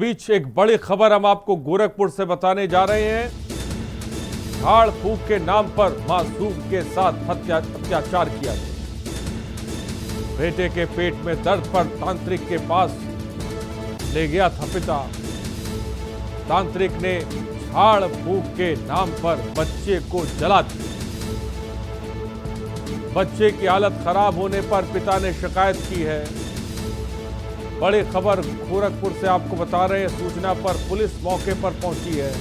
बीच एक बड़ी खबर हम आपको गोरखपुर से बताने जा रहे हैं। झाड़ फूक के नाम पर मासूम के साथ अत्याचार किया गया। बेटे के पेट में दर्द पर तांत्रिक के पास ले गया था पिता। तांत्रिक ने झाड़ फूक के नाम पर बच्चे को जला दिया। बच्चे की हालत खराब होने पर पिता ने शिकायत की है। बड़ी खबर गोरखपुर से आपको बता रहे हैं। सूचना पर पुलिस मौके पर पहुंची है।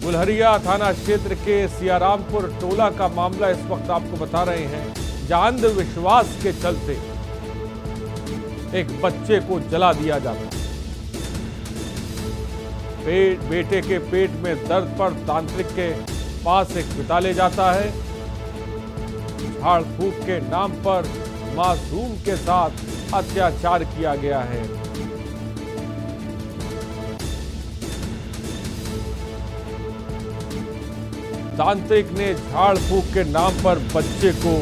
गुलहरिया थाना क्षेत्र के सियारामपुर टोला का मामला इस वक्त आपको बता रहे हैं, जहां अंधविश्वास के चलते एक बच्चे को जला दिया जाता। बेटे के पेट में दर्द पर तांत्रिक के पास एक पिता ले जाता है। झाड़ फूक के नाम पर मासूम के साथ अत्याचार किया गया है। तांत्रिक ने झाड़ फूक के नाम पर बच्चे को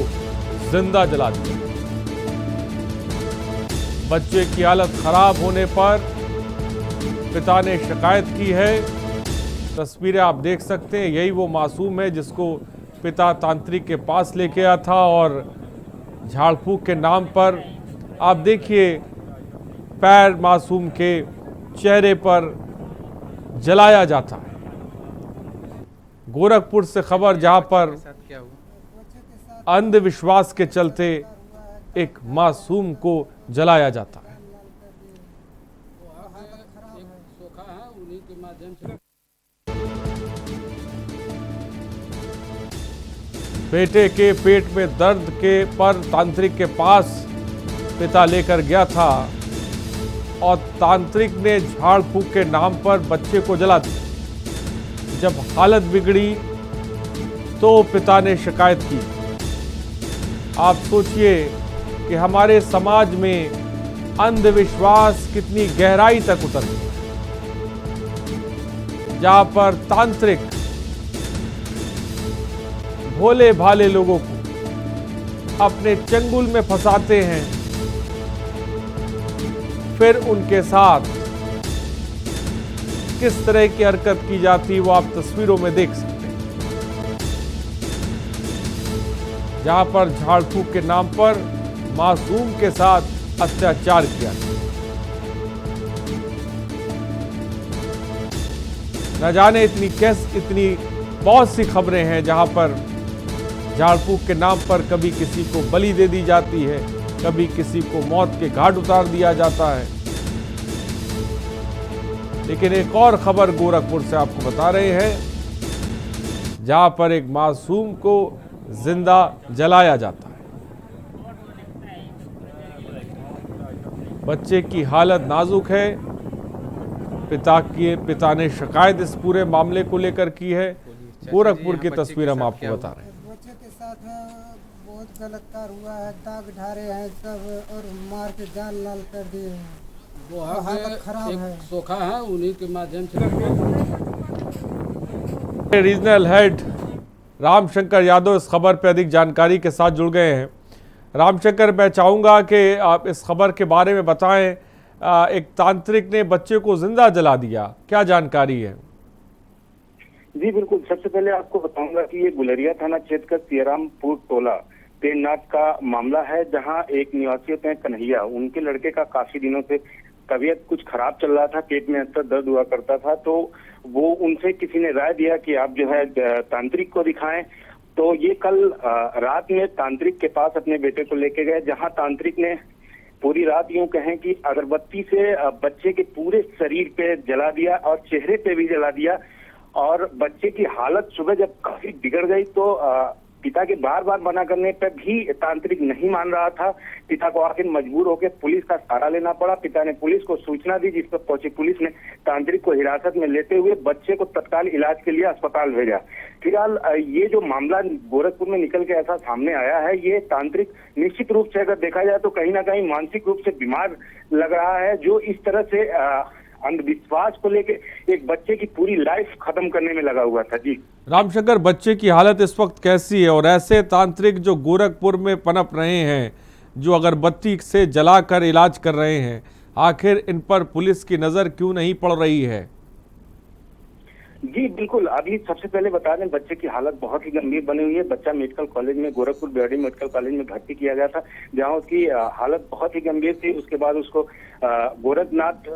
जिंदा जला दिया। बच्चे की हालत खराब होने पर पिता ने शिकायत की है। तस्वीरें आप देख सकते हैं, यही वो मासूम है जिसको पिता तांत्रिक के पास लेके आया था और झाड़ फूक के नाम पर आप देखिए पैर मासूम के चेहरे पर जलाया जाता है। गोरखपुर से खबर, जहां पर अंधविश्वास के चलते एक मासूम को जलाया जाता है। बेटे के पेट में दर्द के पर तांत्रिक के पास पिता लेकर गया था और तांत्रिक ने झाड़ फूक के नाम पर बच्चे को जला दिया। जब हालत बिगड़ी तो पिता ने शिकायत की। आप सोचिए कि हमारे समाज में अंधविश्वास कितनी गहराई तक उतर गया, जहां पर तांत्रिक भोले भाले लोगों को अपने चंगुल में फंसाते हैं, फिर उनके साथ किस तरह की हरकत की जाती वो आप तस्वीरों में देख सकते हैं। जहां पर झाड़ फूक के नाम पर मासूम के साथ अत्याचार किया गया। न जाने इतनी बहुत सी खबरें हैं जहां पर झाड़ फूक के नाम पर कभी किसी को बलि दे दी जाती है, कभी किसी को मौत के घाट उतार दिया जाता है। लेकिन एक और खबर गोरखपुर से आपको बता रहे हैं, जहां पर एक मासूम को जिंदा जलाया जाता है। बच्चे की हालत नाजुक है। पिता ने शिकायत इस पूरे मामले को लेकर की है। गोरखपुर की तस्वीर हम आपको बता रहे हैं। बच्चे के साथ बहुत गलत कार हुआ है, दाग ढारे हैं सब और मार के जान लाल कर दिए हैं। वो हालत खराब है। सोखा है, उन्हीं के माध्यम से। रीजनल हेड रामशंकर यादव इस खबर पर अधिक जानकारी के साथ जुड़ गए हैं। रामशंकर, मैं चाहूंगा कि आप इस खबर के बारे में बताएं। एक तांत्रिक ने बच्चे को जिंदा जला दिया, क्या जानकारी है? जी बिल्कुल, सबसे पहले आपको बताऊंगा कि ये गुलहरिया थाना क्षेत्र का सियारामपुर टोला पेड़नाथ का मामला है, जहां एक निवासी होते हैं कन्हैया। उनके लड़के का काफी दिनों से तबीयत कुछ खराब चल रहा था, पेट में अक्सर दर्द हुआ करता था। तो वो उनसे किसी ने राय दिया कि आप जो है तांत्रिक को दिखाएं। तो ये कल रात में तांत्रिक के पास अपने बेटे को लेके गए, जहाँ तांत्रिक ने पूरी रात यूं कहें कि अगरबत्ती से बच्चे के पूरे शरीर पे जला दिया और चेहरे पे भी जला दिया। और बच्चे की हालत सुबह जब काफी बिगड़ गई तो पिता के बार बार मना करने पर भी तांत्रिक नहीं मान रहा था। पिता को आखिर मजबूर होकर पुलिस का सहारा लेना पड़ा। पिता ने पुलिस को सूचना दी, जिस पर पहुंची पुलिस ने तांत्रिक को हिरासत में लेते हुए बच्चे को तत्काल इलाज के लिए अस्पताल भेजा। फिलहाल ये जो मामला गोरखपुर में निकल के ऐसा सामने आया है, ये तांत्रिक निश्चित रूप से अगर देखा जाए तो कहीं ना कहीं मानसिक रूप से बीमार लग रहा है, जो इस तरह से अंधविश्वास को लेके एक बच्चे की पूरी लाइफ खत्म करने में लगा हुआ था। जी रामशंकर, बच्चे की हालत इस वक्त कैसी है और ऐसे तांत्रिक जो गोरखपुर में पनप रहे हैं, जो अगरबत्ती से जलाकर इलाज कर रहे हैं। आखिर इन पर पुलिस की नजर क्यों नहीं पड़ रही है? जी बिल्कुल, अभी सबसे पहले बता दें, बच्चे की हालत बहुत ही गंभीर बनी हुई है। बच्चा मेडिकल कॉलेज में, गोरखपुर बीआरडी मेडिकल कॉलेज में भर्ती किया गया था, जहां उसकी हालत बहुत ही गंभीर थी। उसके बाद उसको गोरखनाथ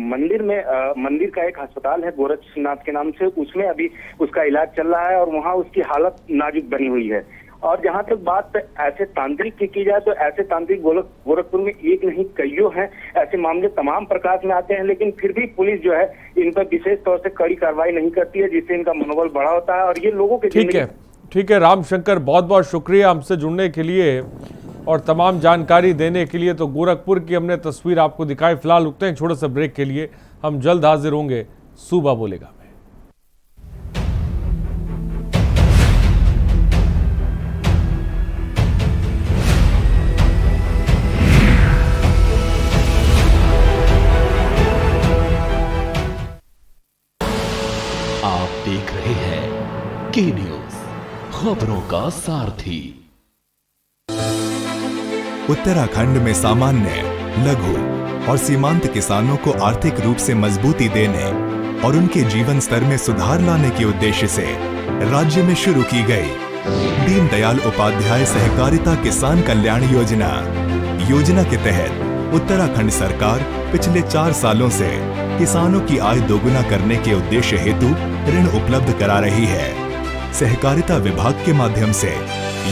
मंदिर में, मंदिर का एक अस्पताल है गोरखनाथ के नाम से, उसमें अभी उसका इलाज चल रहा है और वहां उसकी हालत नाजुक बनी हुई है। और जहां तक बात ऐसे तांत्रिक की जाए तो ऐसे तांत्रिक गोरखपुर में एक नहीं कईयों हैं। ऐसे मामले तमाम प्रकाश में आते हैं, लेकिन फिर भी पुलिस जो है इन पर विशेष तौर से कड़ी कार्रवाई नहीं करती है, जिससे इनका मनोबल बढ़ा होता है और ये लोगों के ठीक है रामशंकर, बहुत बहुत शुक्रिया हमसे जुड़ने के लिए और तमाम जानकारी देने के लिए। तो गोरखपुर की हमने तस्वीर आपको दिखाई। फिलहाल रुकते हैं छोटे से ब्रेक के लिए, हम जल्द हाजिर होंगे सुबह बोलेगा। आप देख रहे हैं के न्यूज, खबरों का सारथी। उत्तराखंड में सामान्य, लघु और सीमांत किसानों को आर्थिक रूप से मजबूती देने और उनके जीवन स्तर में सुधार लाने के उद्देश्य से राज्य में शुरू की गई दीनदयाल उपाध्याय सहकारिता किसान कल्याण योजना। योजना के तहत उत्तराखंड सरकार पिछले 4 सालों से किसानों की आय दोगुना करने के उद्देश्य हेतु ऋण उपलब्ध करा रही है। सहकारिता विभाग के माध्यम से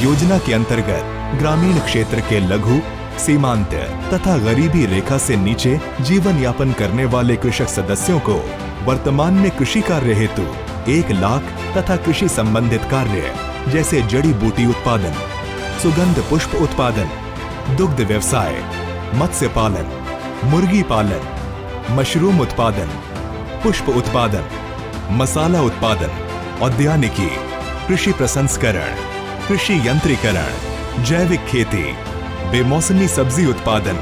योजना के अंतर्गत ग्रामीण क्षेत्र के लघु, सीमांत तथा गरीबी रेखा से नीचे जीवन यापन करने वाले कृषक सदस्यों को वर्तमान में कृषि कार्य हेतु 1 लाख तथा कृषि संबंधित कार्य जैसे जड़ी बूटी उत्पादन, सुगंध पुष्प उत्पादन, दुग्ध व्यवसाय, मत्स्य पालन, मुर्गी पालन, मशरूम उत्पादन, पुष्प उत्पादन, मसाला उत्पादन, औद्यानिकी, कृषि प्रसंस्करण, कृषि यंत्रीकरण, जैविक खेती, बेमौसमी सब्जी उत्पादन,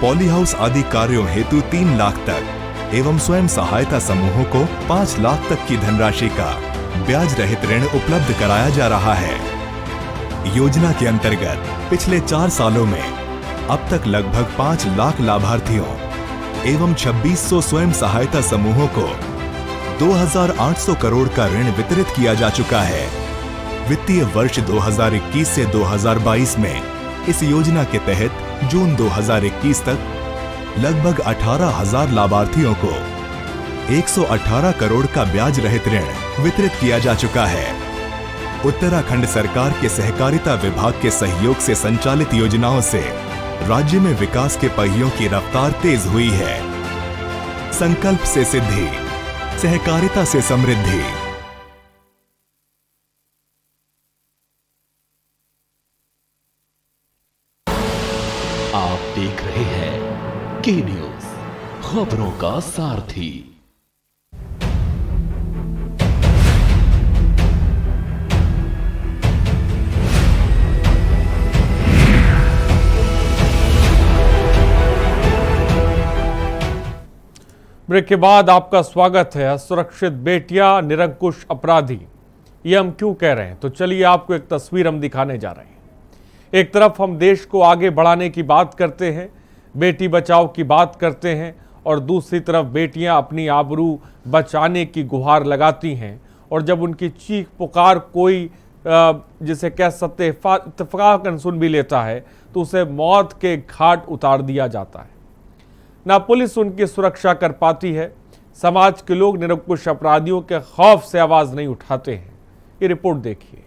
पॉलीहाउस आदि कार्यों हेतु 3 लाख तक एवं स्वयं सहायता समूहों को 5 लाख तक की धनराशि का ब्याज रहित ऋण उपलब्ध कराया जा रहा है। योजना के अंतर्गत पिछले 4 सालों में अब तक लगभग 5 लाख लाभार्थियों एवं 2600 स्वयं सहायता समूहों को 2800 करोड़ का ऋण वितरित किया जा चुका है। वित्तीय वर्ष 2021 से 2022 में इस योजना के तहत जून 2021 तक लगभग 18,000 लाभार्थियों को 118 करोड़ का ब्याज रहित ऋण वितरित किया जा चुका है। उत्तराखंड सरकार के सहकारिता विभाग के सहयोग से संचालित योजनाओं से राज्य में विकास के पहियों की रफ्तार तेज हुई है। संकल्प से सिद्धि, सहकारिता से समृद्धि। आप देख रहे हैं के न्यूज, खबरों का सारथी। ब्रेक के बाद आपका स्वागत है। असुरक्षित बेटियां, निरंकुश अपराधी, ये हम क्यों कह रहे हैं? तो चलिए आपको एक तस्वीर हम दिखाने जा रहे हैं। एक तरफ हम देश को आगे बढ़ाने की बात करते हैं, बेटी बचाओ की बात करते हैं, और दूसरी तरफ बेटियां अपनी आबरू बचाने की गुहार लगाती हैं, और जब उनकी चीख पुकार कोई जिसे कह सकते इत्तेफाकन सुन भी लेता है तो उसे मौत के घाट उतार दिया जाता है। ना पुलिस उनकी सुरक्षा कर पाती है, समाज के लोग निरंकुश अपराधियों के खौफ से आवाज नहीं उठाते हैं। ये रिपोर्ट देखिए।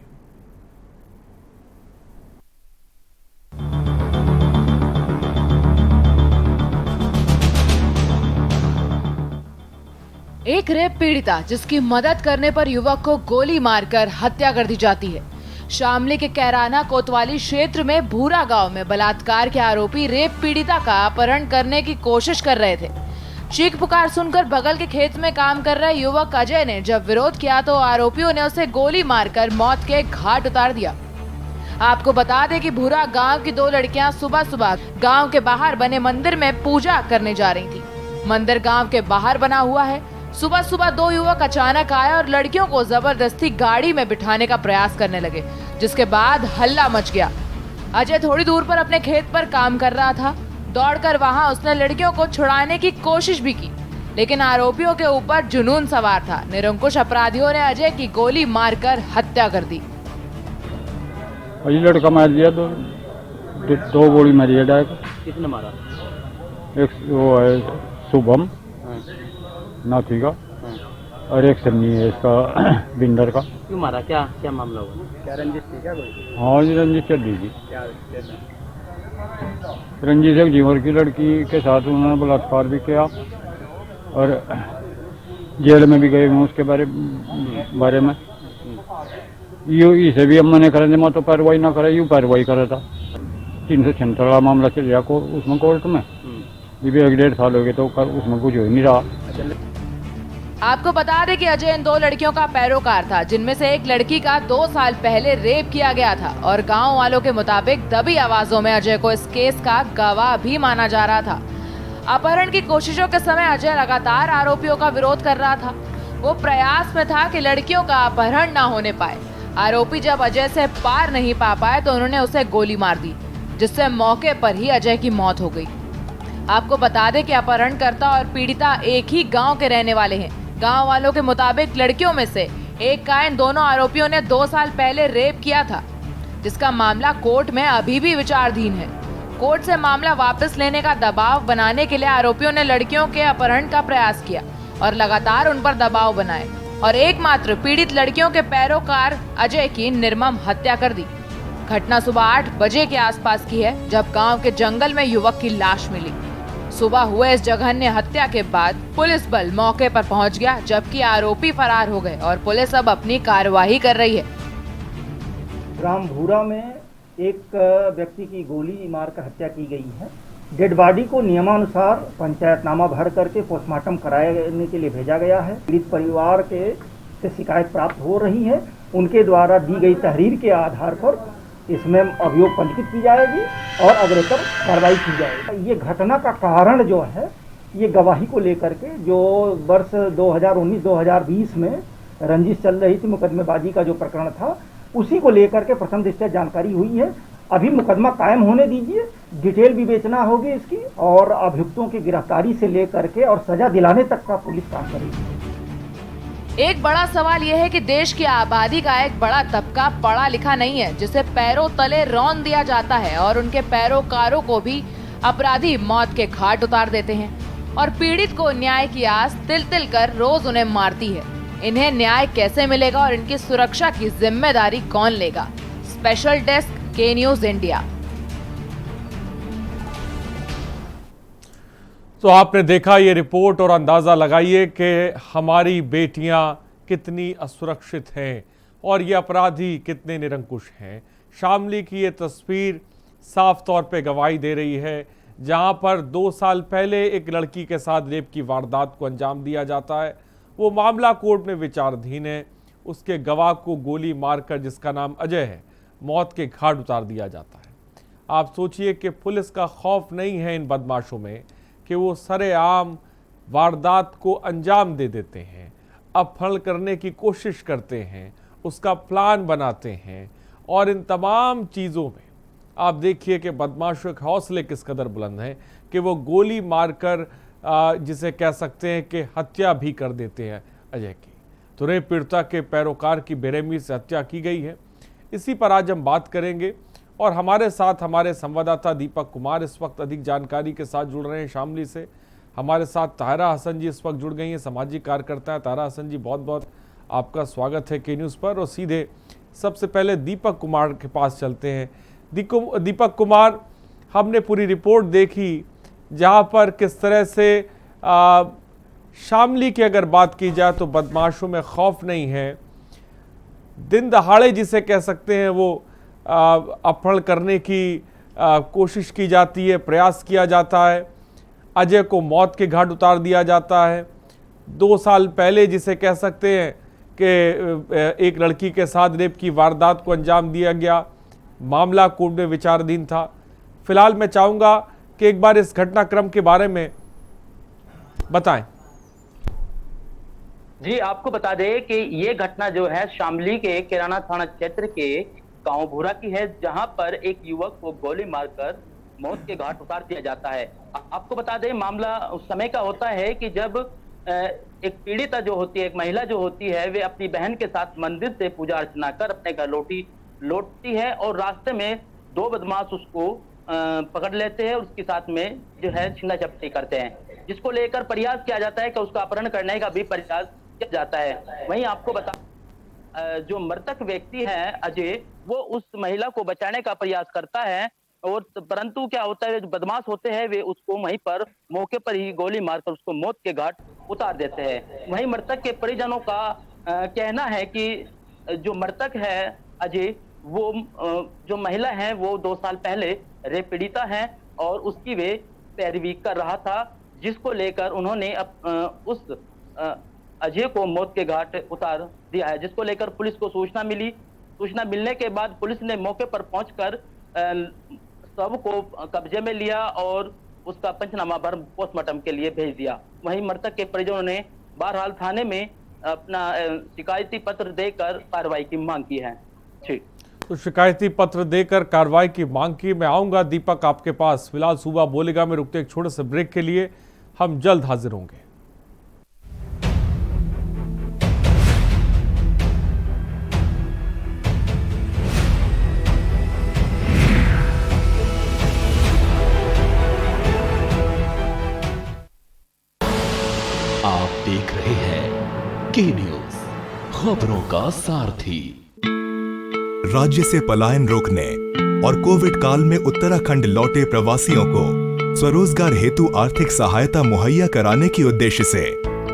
एक रेप पीड़िता जिसकी मदद करने पर युवक को गोली मारकर हत्या कर दी जाती है। शामली के कैराना कोतवाली क्षेत्र में भूरा गांव में बलात्कार के आरोपी रेप पीड़िता का अपहरण करने की कोशिश कर रहे थे। चीख पुकार सुनकर बगल के खेत में काम कर रहे युवक अजय ने जब विरोध किया तो आरोपियों ने उसे गोली मारकर मौत के घाट उतार दिया। आपको बता दें कि भूरा गांव की 2 लड़कियां सुबह सुबह गांव के बाहर बने मंदिर में पूजा करने जा रही थी। मंदिर गांव के बाहर बना हुआ है। सुबह सुबह 2 युवक अचानक आए और लड़कियों को जबरदस्ती गाड़ी में बिठाने का प्रयास करने लगे, जिसके बाद हल्ला मच गया। अजय थोड़ी दूर पर अपने खेत पर काम कर रहा था। दौड़कर वहां उसने लड़कियों को छुड़ाने की कोशिश भी की, लेकिन आरोपियों के ऊपर जुनून सवार था। निरंकुश अपराधियों ने अजय की गोली मारकर हत्या कर दी। ये लड़का मार दिया, दो गोली मारी है डायरेक्ट। किसने मारा? एक वो है शुभम नाथी का और एक सन्नी है इसका बिंदर का। क्यों मारा? क्या क्या मामला हुआ? क्या रंजिश थी क्या कोई? हाँ जी, रंजिश चल रही थी। क्या रंजिश एक जीवर की लड़की के साथ उन्होंने बलात्कार भी किया और जेल में भी गए हूँ उसके बारे में। यू इसे भी अम्मा ने करा, मैं तो कार्रवाई ना करा, यूँ कार्रवाई करा था। 376 मामला चल रहा को उसमें कोर्ट में, ये भी 1.5 साल हो गए तो उसमें कुछ हो नहीं रहा। आपको बता दें कि अजय इन 2 लड़कियों का पैरोकार था, जिनमें से एक लड़की का 2 साल पहले रेप किया गया था और गांव वालों के मुताबिक दबी आवाजों में अजय को इस केस का गवाह भी माना जा रहा था। अपहरण की कोशिशों के समय अजय लगातार आरोपियों का विरोध कर रहा था। वो प्रयास में था कि लड़कियों का अपहरण न होने पाए। आरोपी जब अजय से पार नहीं पा पाए तो उन्होंने उसे गोली मार दी, जिससे मौके पर ही अजय की मौत हो गई। आपको बता दें कि अपहरणकर्ता और पीड़िता एक ही गांव के रहने वाले हैं। गांव वालों के मुताबिक लड़कियों में से एक का इन दोनों आरोपियों ने 2 साल पहले रेप किया था, जिसका मामला कोर्ट में अभी भी विचाराधीन है। कोर्ट से मामला वापस लेने का दबाव बनाने के लिए आरोपियों ने लड़कियों के अपहरण का प्रयास किया और लगातार उन पर दबाव बनाए और एकमात्र पीड़ित लड़कियों के पैरोकार अजय की निर्मम हत्या कर दी। घटना सुबह 8 बजे के आसपास की है, जब गांव के जंगल में युवक की लाश मिली। सुबह हुए इस जघन्य हत्या के बाद पुलिस बल मौके पर पहुंच गया, जबकि आरोपी फरार हो गए और पुलिस अब अपनी कार्यवाही कर रही है। ग्राम भूरा में एक व्यक्ति की गोली मारकर हत्या की गई है। डेड बॉडी को नियमानुसार पंचायतनामा भर करके पोस्टमार्टम कराने के लिए भेजा गया है। पीड़ित परिवार के से शिकायत प्राप्त हो रही है, उनके द्वारा दी गई तहरीर के आधार पर इसमें अभियोग पंजीकृत की जाएगी और अग्रेसर कार्रवाई की जाएगी। ये घटना का कारण जो है, ये गवाही को लेकर के जो वर्ष 2019-2020 में रंजिश चल रही थी, मुकदमेबाजी का जो प्रकरण था, उसी को लेकर के प्रथम दृष्टया जानकारी हुई है। अभी मुकदमा कायम होने दीजिए, डिटेल विवेचना होगी इसकी और अभियुक्तों की गिरफ्तारी से लेकर के और सजा दिलाने तक का पुलिस काम करेगी। एक बड़ा सवाल यह है कि देश की आबादी का एक बड़ा तबका पढ़ा लिखा नहीं है, जिसे पैरों तले रौंद दिया जाता है और उनके पैरोकारों को भी अपराधी मौत के घाट उतार देते हैं और पीड़ित को न्याय की आस तिल तिल कर रोज उन्हें मारती है। इन्हें न्याय कैसे मिलेगा और इनकी सुरक्षा की जिम्मेदारी कौन लेगा? स्पेशल डेस्क, के न्यूज इंडिया। तो आपने देखा ये रिपोर्ट और अंदाज़ा लगाइए कि हमारी बेटियां कितनी असुरक्षित हैं और ये अपराधी कितने निरंकुश हैं। शामली की ये तस्वीर साफ तौर पे गवाही दे रही है, जहां पर 2 साल पहले एक लड़की के साथ रेप की वारदात को अंजाम दिया जाता है। वो मामला कोर्ट में विचाराधीन है। उसके गवाह को गोली मारकर, जिसका नाम अजय है, मौत के घाट उतार दिया जाता है। आप सोचिए कि पुलिस का खौफ नहीं है इन बदमाशों में कि वो सरेआम वारदात को अंजाम दे देते हैं, अपहरण करने की कोशिश करते हैं, उसका प्लान बनाते हैं और इन तमाम चीज़ों में आप देखिए कि बदमाशों के हौसले किस कदर बुलंद हैं कि वो गोली मारकर जिसे कह सकते हैं कि हत्या भी कर देते हैं अजय की। तो रेप पीड़िता के पैरोकार की बेरहमी से हत्या की गई है। इसी पर आज हम बात करेंगे और हमारे साथ हमारे संवाददाता दीपक कुमार इस वक्त अधिक जानकारी के साथ जुड़ रहे हैं शामली से। हमारे साथ ताहरा हसन जी इस वक्त जुड़ गई हैं, सामाजिक कार्यकर्ता है। ताहरा हसन जी, बहुत बहुत आपका स्वागत है के न्यूज़ पर। और सीधे सबसे पहले दीपक कुमार के पास चलते हैं। दीपक कुमार, हमने पूरी रिपोर्ट देखी जहां पर किस तरह से शामली की अगर बात की जाए तो बदमाशों में खौफ नहीं है। दिन दहाड़े जिसे कह सकते हैं वो अपहरण करने की कोशिश की जाती है, प्रयास किया जाता है। अजय को मौत के घाट उतार दिया जाता है। 2 साल पहले जिसे कह सकते हैं कि एक लड़की के साथ रेप की वारदात को अंजाम दिया गया, मामला कोर्ट में विचाराधीन था। फिलहाल मैं चाहूँगा कि एक बार इस घटनाक्रम के बारे में बताएं। जी, आपको बता दें कि ये घटना जो है शामली के किराना थाना क्षेत्र के गांव भूरा की है, जहां पर एक युवक को गोली मारकर मौत के घाट उतार दिया जाता है। आपको बता दें, मामला उस समय का होता है कि जब एक पीड़िता जो होती है, एक महिला जो होती है, वे अपनी बहन के साथ मंदिर से पूजा अर्चना कर अपने घर लौटती है और रास्ते में दो बदमाश उसको पकड़ लेते हैं और उसके साथ में जो है छीना झपटी करते हैं, जिसको लेकर प्रयास किया जाता है कि उसका अपहरण करने का भी प्रयास किया जाता है। वहीं आपको बता, जो मृतक व्यक्ति है अजय, वो उस महिला को बचाने का प्रयास करता है और परंतु क्या होता है, जो बदमाश होते हैं वे उसको वहीं पर मौके पर ही गोली मारकर उसको मौत के घाट उतार देते हैं। वहीं मृतक के परिजनों का कहना है कि जो मृतक है अजय, वो जो महिला है वो 2 साल पहले रेप पीड़िता है और उसकी वे पैरवी कर रहा था, जिसको लेकर उन्होंने उस अजय को मौत के घाट उतार दिया है, जिसको लेकर पुलिस को सूचना मिली। सूचना मिलने के बाद पुलिस ने मौके पर पहुंचकर शव को कब्जे में लिया और उसका पंचनामा भर पोस्टमार्टम के लिए भेज दिया। वहीं मृतक के परिजनों ने बहरहाल थाने में अपना शिकायती पत्र देकर कार्रवाई की मांग की है। ठीक, तो शिकायती पत्र देकर कार्रवाई की मांग की। मैं आऊंगा दीपक आपके पास, फिलहाल सूबा बोलेगा में रुकते एक छोटे से ब्रेक के लिए, हम जल्द हाजिर होंगे। आप देख रहे हैं के न्यूज, खबरों का सारथी। राज्य से पलायन रोकने और कोविड काल में उत्तराखंड लौटे प्रवासियों को स्वरोजगार हेतु आर्थिक सहायता मुहैया कराने के उद्देश्य से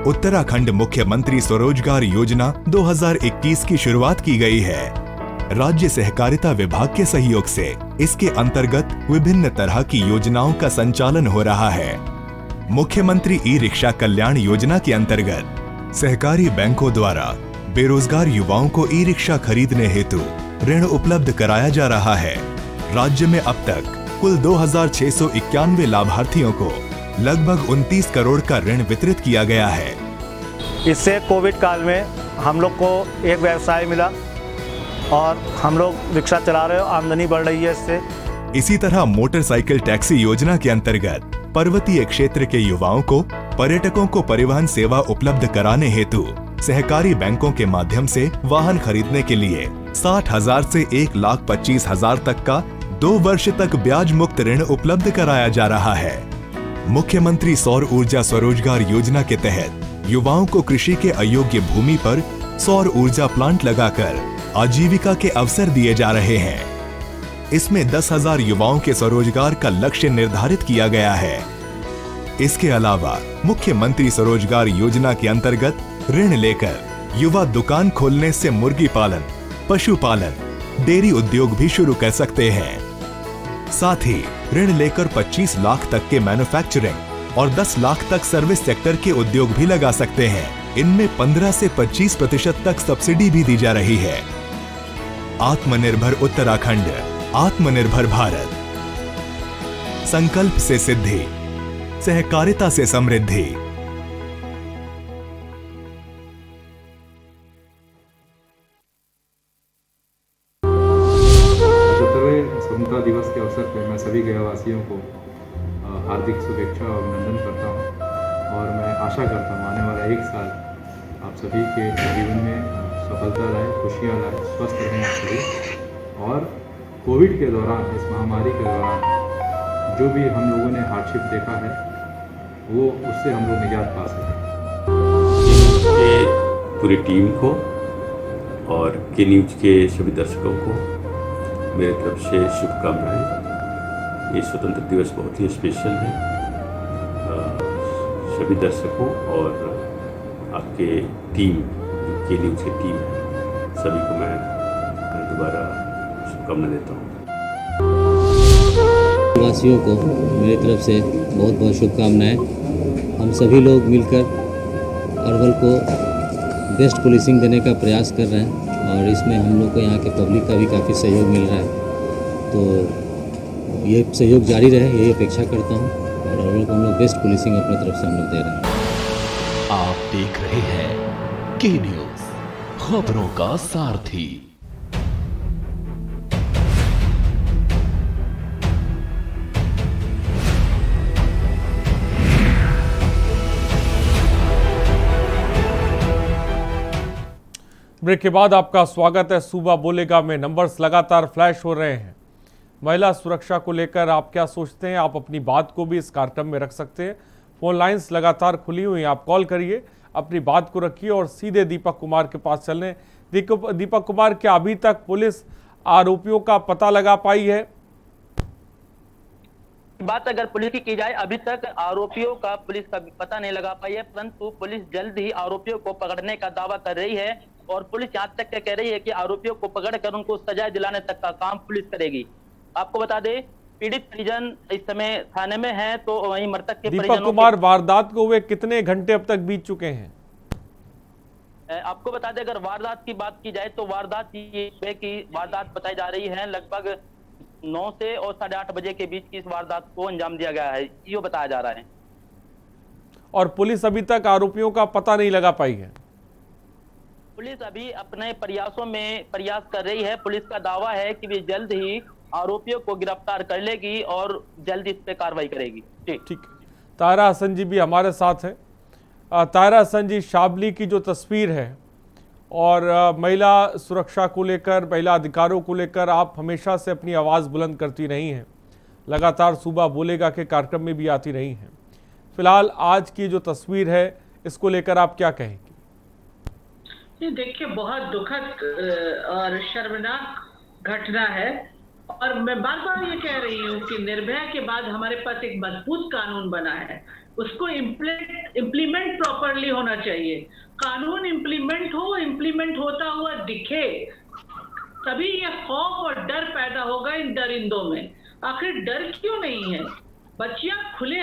उत्तराखंड मुख्यमंत्री स्वरोजगार योजना 2021 की शुरुआत की गई है। राज्य सहकारिता विभाग के सहयोग से इसके अंतर्गत विभिन्न तरह की योजनाओं का संचालन हो रहा है। मुख्यमंत्री ई रिक्शा कल्याण योजना के अंतर्गत सहकारी बैंकों द्वारा बेरोजगार युवाओं को ई रिक्शा खरीदने हेतु ऋण उपलब्ध कराया जा रहा है। राज्य में अब तक कुल 2691 लाभार्थियों को लगभग 29 करोड़ का ऋण वितरित किया गया है। इससे कोविड काल में हम लोग को एक व्यवसाय मिला और हम लोग रिक्शा चला रहे हो, आमदनी बढ़ रही है इससे। इसी तरह मोटरसाइकिल टैक्सी योजना के अंतर्गत पर्वतीय क्षेत्र के युवाओं को पर्यटकों को परिवहन सेवा उपलब्ध कराने हेतु सहकारी बैंकों के माध्यम से वाहन खरीदने के लिए 60,000 से 1,25,000 तक का 2 वर्ष तक ब्याज मुक्त ऋण उपलब्ध कराया जा रहा है। मुख्यमंत्री सौर ऊर्जा स्वरोजगार योजना के तहत युवाओं को कृषि के अयोग्य भूमि पर सौर ऊर्जा प्लांट लगाकर आजीविका के अवसर दिए जा रहे हैं। इसमें 10,000 युवाओं के स्वरोजगार का लक्ष्य निर्धारित किया गया है। इसके अलावा मुख्यमंत्री स्वरोजगार योजना के अंतर्गत ऋण लेकर युवा दुकान खोलने से मुर्गी पालन, पशुपालन, डेयरी उद्योग भी शुरू कर सकते हैं। साथ ही ऋण लेकर 25 लाख तक के मैन्युफैक्चरिंग और 10 लाख तक सर्विस सेक्टर के उद्योग भी लगा सकते हैं। इनमें 15 से 25% तक सब्सिडी भी दी जा रही है। आत्मनिर्भर उत्तराखंड, आत्मनिर्भर भारत। संकल्प से सिद्धि, सहकारिता से समृद्धि। स्वतंत्रता दिवस के अवसर पर मैं सभी गयावासियों को हार्दिक शुभेच्छा और अभिनंदन करता हूं और मैं आशा करता हूं आने वाला 1 साल आप सभी के जीवन में सफलता लाए, खुशियां लाए, स्वस्थ रहें आप सभी। और कोविड के दौरान, इस महामारी के दौरान जो भी हम लोगों ने हार्डशिप देखा है वो उससे हम लोग निजात पा सकें। पूरी टीम को और के न्यूज के सभी दर्शकों को मेरी तरफ से शुभकामनाएं। ये स्वतंत्र दिवस बहुत ही स्पेशल है। सभी दर्शकों और आपके टीम, के न्यूज की टीम है, सभी को मैं दोबारा शुभकामनाएं देता हूँ। वासियों को मेरी तरफ से बहुत बहुत शुभकामनाएं। हम सभी लोग मिलकर अरवल को बेस्ट पुलिसिंग देने का प्रयास कर रहे हैं और इसमें हम लोग को यहाँ के पब्लिक का भी काफ़ी सहयोग मिल रहा है। तो ये सहयोग जारी रहे, यही अपेक्षा करता हूँ और अरवल को हम लोग बेस्ट पुलिसिंग अपनी तरफ से हम लोग दे रहे हैं। आप देख रहे हैं के न्यूज, खबरों का सारथी। ब्रेक के बाद आपका स्वागत है। सूबा बोलेगा में नंबर्स लगातार फ्लैश हो रहे हैं। महिला सुरक्षा को लेकर आप क्या सोचते हैं? आप अपनी बात को भी इस कार्यक्रम में रख सकते हैं। फोन लाइंस लगातार खुली हुई हैं, आप कॉल करिए, अपनी बात को रखिए और सीधे दीपक कुमार के पास चलें। दीपक कुमार, क्या अभी तक पुलिस आरोपियों का पता लगा पाई है? बात अगर पुलिस की जाए, अभी तक आरोपियों का पुलिस का पता नहीं लगा पाई है, परंतु पुलिस जल्द ही आरोपियों को पकड़ने का दावा कर रही है और पुलिस यहाँ तक कह रही है कि आरोपियों को पकड़कर उनको सजा दिलाने तक का काम पुलिस करेगी। आपको बता दें, पीड़ित परिजन इस समय थाने में हैं, तो वहीं मृतक के दीपक कुमार, वारदात को हुए कितने घंटे अब तक बीत चुके हैं? आपको बता दें, अगर वारदात की बात की जाए तो वारदात ये की वारदात बताई जा रही है लगभग 9 से और 8:30 बजे के बीच की इस वारदात को अंजाम दिया गया है, ये बताया जा रहा है। और पुलिस अभी तक आरोपियों का पता नहीं लगा पाई है? पुलिस अभी अपने प्रयासों में प्रयास कर रही है। पुलिस का दावा है कि वे जल्द ही आरोपियों को गिरफ्तार कर लेगी और जल्द इस पे कार्रवाई करेगी। ठीक। तायरा हसन जी भी हमारे साथ है। तायरा हसन जी, शाबली की जो तस्वीर है और महिला सुरक्षा को लेकर, महिला अधिकारों को लेकर आप हमेशा से अपनी आवाज़ बुलंद करती रही हैं, लगातार सूबा बोलेगा के कार्यक्रम में भी आती रही हैं। फिलहाल आज की जो तस्वीर है, इसको लेकर आप क्या कहेंगी? ये देखिए, बहुत दुखद और शर्मनाक घटना है और मैं बार बार ये कह रही हूँ कि निर्भया के बाद हमारे पास एक मजबूत कानून बना है, उसको इम्प्लीमेंट प्रॉपरली होना चाहिए। कानून इम्प्लीमेंट होता हुआ दिखे, तभी ये खौफ और डर पैदा होगा इन दरिंदों में। आखिर डर क्यों नहीं है? बच्चियां खुले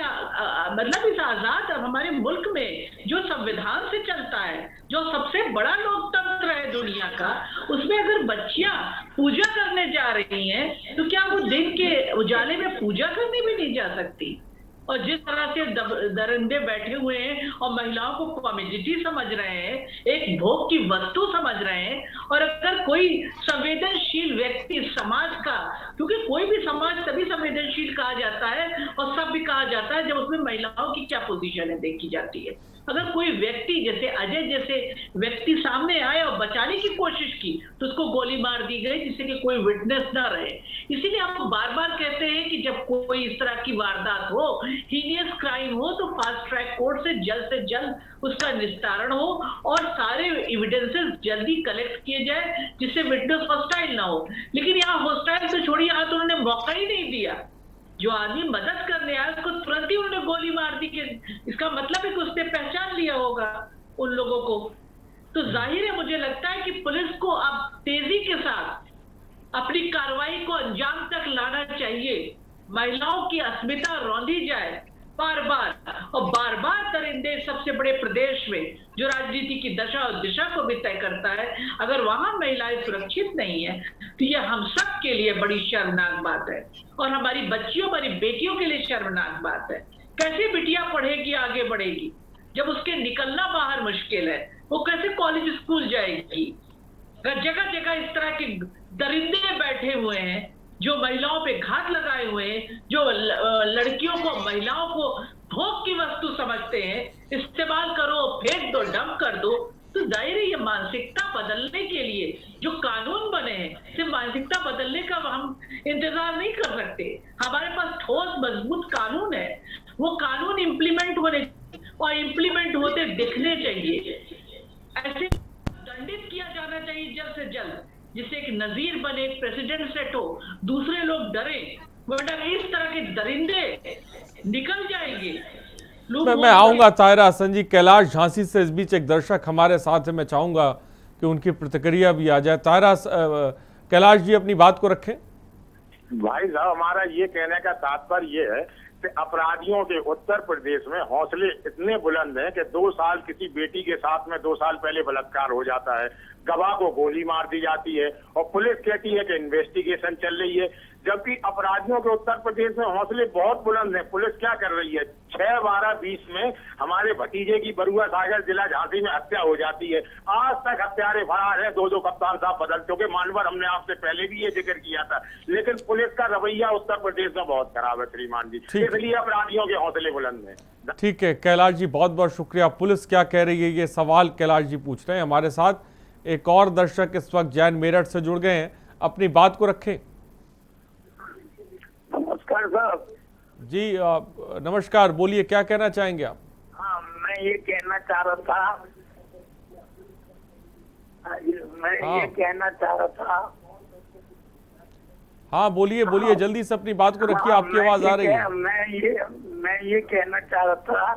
मतलब इस आजाद अब हमारे मुल्क में जो संविधान से चलता है, जो सबसे बड़ा लोकतंत्र है दुनिया का, उसमें अगर बच्चियां पूजा करने जा रही हैं तो क्या वो दिन के उजाले में पूजा करने भी नहीं जा सकती? और जिस तरह से दरिंदे बैठे हुए हैं और महिलाओं को कॉमोडिटी समझ रहे हैं, एक भोग की वस्तु समझ रहे हैं, और अगर कोई संवेदनशील व्यक्ति समाज का, क्योंकि कोई भी समाज तभी संवेदनशील कहा जाता है और सब भी कहा जाता है जब उसमें महिलाओं की क्या पोजीशन है देखी जाती है। अगर कोई व्यक्ति जैसे अजय जैसे व्यक्ति सामने आए और बचाने की कोशिश की तो उसको गोली मार दी गई, जिससे कि कोई विटनेस ना रहे। इसीलिए हम बार बार कहते हैं कि जब कोई इस तरह की वारदात हो, हीनियस क्राइम हो, तो फास्ट ट्रैक कोर्ट से जल्द उसका निस्तारण हो और सारे एविडेंसेस जल्दी कलेक्ट किए जाए, जिससे विटनेस हॉस्टाइल ना हो। लेकिन यहाँ हॉस्टाइल तो छोड़िए, यहाँ तो उन्होंने मौका ही नहीं दिया। जो आदमी मदद करने आया उसको तुरंत ही उन्होंने गोली मार दी। कि इसका मतलब है कि उसने पहचान लिया होगा उन लोगों को। तो जाहिर है, मुझे लगता है कि पुलिस को अब तेजी के साथ अपनी कार्रवाई को अंजाम तक लाना चाहिए। महिलाओं की अस्मिता रौंदी जाए बार बार दरिंदे सबसे बड़े प्रदेश में जो राजनीति की दशा और दिशा को भी तय करता है, अगर वहां महिलाएं सुरक्षित नहीं है तो यह हम सब के लिए बड़ी शर्मनाक बात है और हमारी बच्चियों, हमारी बेटियों के लिए शर्मनाक बात है। कैसे बिटिया पढ़ेगी, आगे बढ़ेगी जब उसके निकलना बाहर मुश्किल है? वो कैसे कॉलेज स्कूल जाएगी? जगह जगह इस तरह के दरिंदे बैठे हुए हैं जो महिलाओं पे घात लगाए हुए हैं, जो लड़कियों को, महिलाओं को भोग की वस्तु समझते हैं, इस्तेमाल करो, फेंक दो, डंप कर दो। तो जाहिर है ये मानसिकता बदलने के लिए जो कानून बने हैं, सिर्फ मानसिकता बदलने का हम इंतजार नहीं कर सकते। हमारे पास ठोस मजबूत कानून है, वो कानून इम्प्लीमेंट होने और इम्प्लीमेंट होते दिखने चाहिए। ऐसे दंडित किया जाना चाहिए जल्द से जल्द, जिससे एक नजीर बने, एक प्रेसिडेंट सेट हो, दूसरे लोग डरे। वरना इस तरह के दरिंदे निकल जाएंगे। मैं आऊंगा तायरा हसन जी। कैलाश झांसी से इस बीच एक दर्शक हमारे साथ है, मैं चाहूंगा कि उनकी प्रतिक्रिया भी आ जाए। कैलाश जी अपनी बात को रखें। भाई साहब, हमारा ये कहने का तात्पर्य ये है कि अपराधियों के उत्तर प्रदेश में हौसले इतने बुलंद हैं कि 2 साल किसी बेटी के साथ में 2 साल पहले बलात्कार हो जाता है, गवाह को गोली मार दी जाती है और पुलिस कहती है कि इन्वेस्टिगेशन चल रही है, जबकि अपराधियों के उत्तर प्रदेश में हौसले बहुत बुलंद हैं। पुलिस क्या कर रही है? 6/12/20 में हमारे भतीजे की बरुआ सागर जिला झांसी में हत्या हो जाती है। आज तक हत्यारे फरार है। 2 कप्तान साहब बदल चुके। मानवर हमने आपसे पहले भी ये जिक्र किया था, लेकिन पुलिस का रवैया उत्तर प्रदेश में बहुत खराब है श्रीमान जी, इसलिए अपराधियों के हौसले बुलंद हैं। ठीक है कैलाश जी, बहुत बहुत शुक्रिया। पुलिस क्या कह रही है, ये सवाल कैलाश जी पूछ रहे हैं हमारे साथ। एक और दर्शक इस वक्त जैन मेरठ से जुड़ गए हैं, अपनी बात को रखें। नमस्कार साहब जी नमस्कार, बोलिए क्या कहना चाहेंगे आप? हाँ, मैं ये कहना चाह रहा था ये कहना चाह रहा था। हाँ बोलिए बोलिए, जल्दी से अपनी बात को रखिए, आपकी आवाज आ रही है। मैं ये कहना चाह रहा था